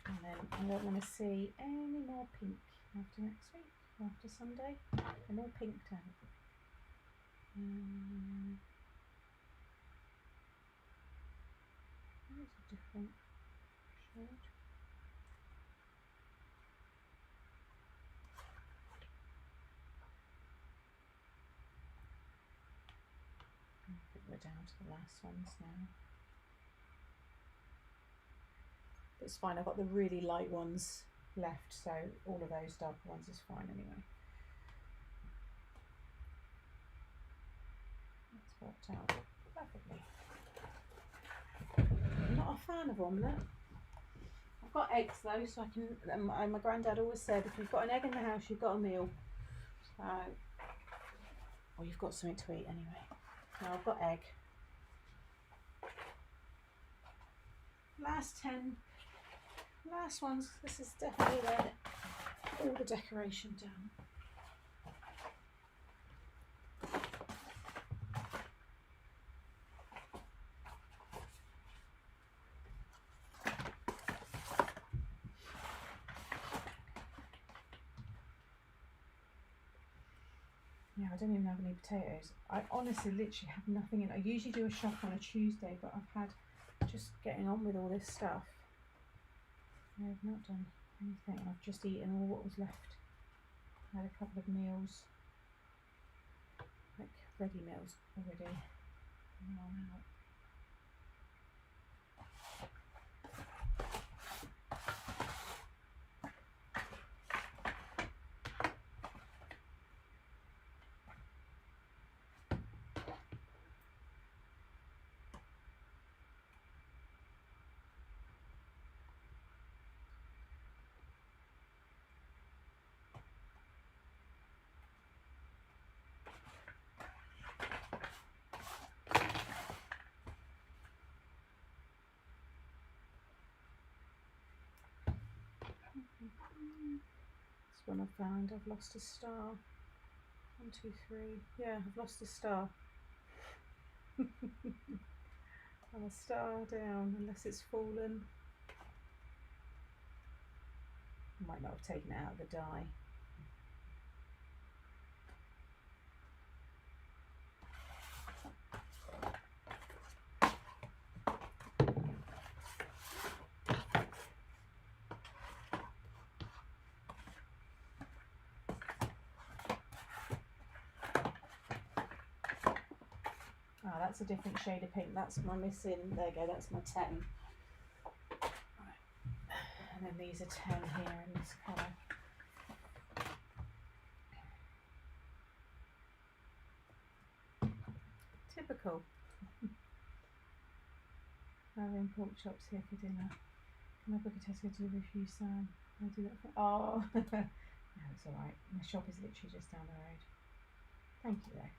A: and then I don't want to see any more pink after next week, after Sunday. They're all pinked out. There's a different shade. I think we're down to the last ones now. But it's fine, I've got the really light ones left, so all of those darker ones is fine anyway. That's worked out perfectly. I'm not a fan of omelette. I've got eggs though, so I can, and my granddad always said, if you've got an egg in the house, you've got a meal. So, or you've got something to eat anyway. Now I've got egg. Last 10, last ones. This is definitely where all the decoration done. Yeah, I don't even have any potatoes. I honestly literally have nothing in. I usually do a shop on a Tuesday, but I've had just getting on with all this stuff. I have not done anything. I've just eaten all what was left. I had a couple of meals, like ready meals already. Now I'm out. This one I found. I've lost a star. 1, 2, 3. Yeah, I've lost a star. I'm a star down, unless it's fallen. I might not have taken it out of the die. Oh, that's a different shade of pink. That's my missing. There you go. That's my 10. Right. And then these are 10 here in this colour. Typical. Having pork chops here for dinner. Can I book a Tesco delivery for you, Sam? Can I do that for? Oh, no, it's all right. My shop is literally just down the road. Thank you, though.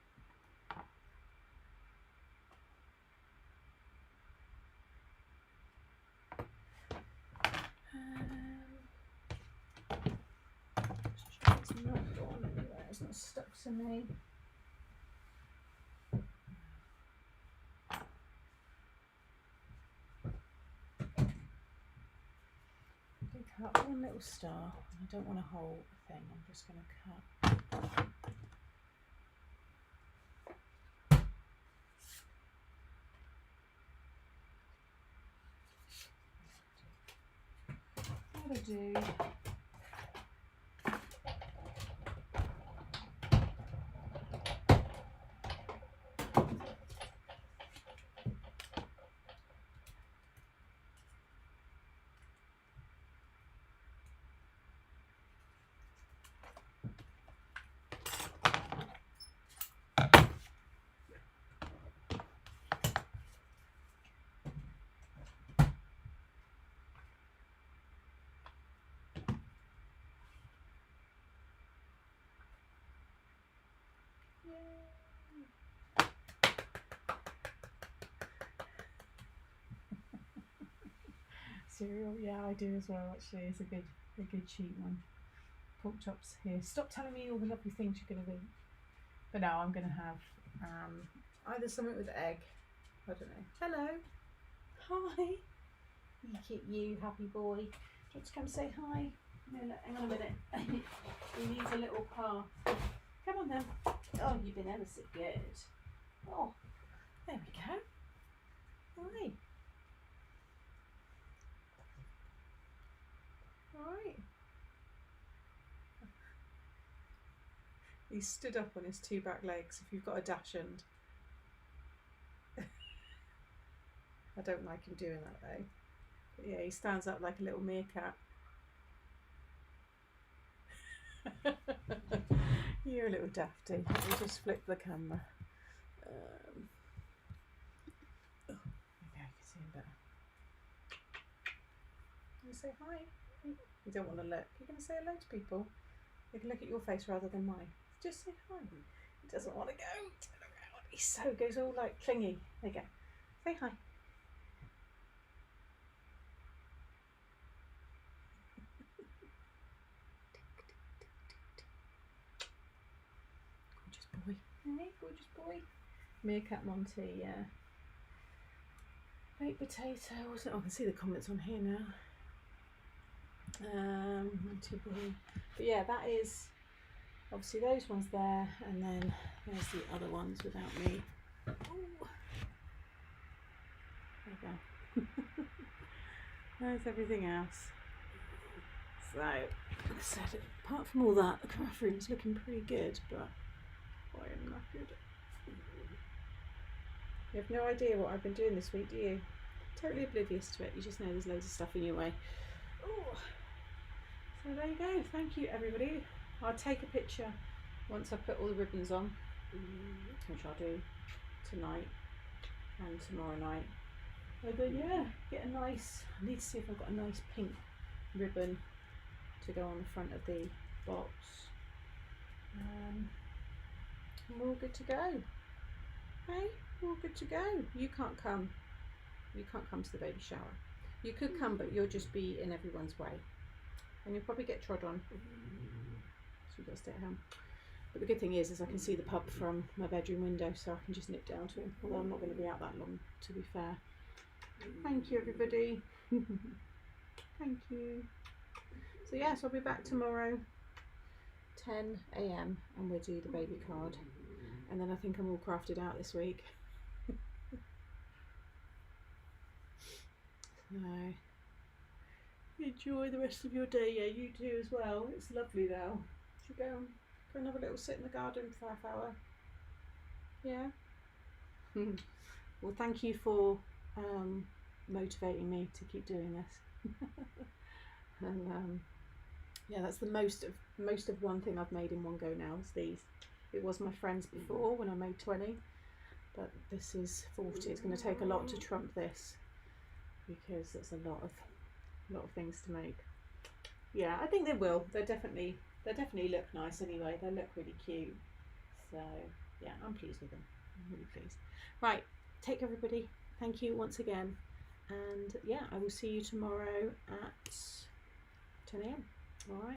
A: It's not gone anywhere. It's not stuck to me. Cut one little star. I don't want a whole thing. I'm just going to cut. What I do. cereal. Yeah, I do as well. Actually, it's a good cheap one. Pork chops here. Stop telling me all the lovely things you're going to eat. But no, I'm going to have either something with egg. I don't know. Hello. Hi. Look at you, happy boy. Do you want to come say hi? No, look, hang on a minute. He needs a little path. Come on then. Oh, you've been ever so good. Oh, there we go. Right. Right. He stood up on his two back legs. If you've got a dachshund. I don't like him doing that though. But yeah, he stands up like a little meerkat. You're a little dafty. Let me just flip the camera. Oh, maybe I can see him better. You say hi. You don't want to look. You're going to say hello to people. They can look at your face rather than mine. Just say hi. He doesn't want to go. Turn around. He so goes all like clingy. There you go. Say hi. Gorgeous boy. Hey, gorgeous boy. Meerkat Monty, yeah. Baked potato, wasn't it? Oh, I can see the comments on here now. Monty boy. But yeah, that is obviously those ones there, and then there's the other ones without me. Ooh. There we go. There's everything else. So, like I said, apart from all that, the craft room's looking pretty good, but I am knackered. You have no idea what I've been doing this week, do you? Totally oblivious to it. You just know there's loads of stuff in your way. Ooh. So there you go. Thank you, everybody. I'll take a picture once I put all the ribbons on, which I'll do tonight and tomorrow night. And then yeah, get a nice. I need to see if I've got a nice pink ribbon to go on the front of the box. And we're all good to go. Hey, we're all good to go. You can't come. You can't come to the baby shower. You could come, but you'll just be in everyone's way, and you'll probably get trod on. So you've got to stay at home. But the good thing is I can see the pub from my bedroom window, so I can just nip down to him. Although I'm not going to be out that long, to be fair. Thank you, everybody. Thank you. So yes, I'll be back tomorrow, 10 AM, and we'll do the baby card. And then I think I'm all crafted out this week. So enjoy the rest of your day. Yeah, you too as well. It's lovely now. Should we go for another little sit in the garden for half hour? Yeah. Well, thank you for motivating me to keep doing this. And yeah, that's the most of one thing I've made in one go now is these. It was my friends before when I made 20, but this is 40. It's going to take a lot to trump this because it's a lot of things to make. Yeah, I think they will. They definitely look nice anyway. They look really cute. So yeah, I'm pleased with them. I'm really pleased. Right, take care, everybody. Thank you once again, and yeah, I will see you tomorrow at 10 AM. All right.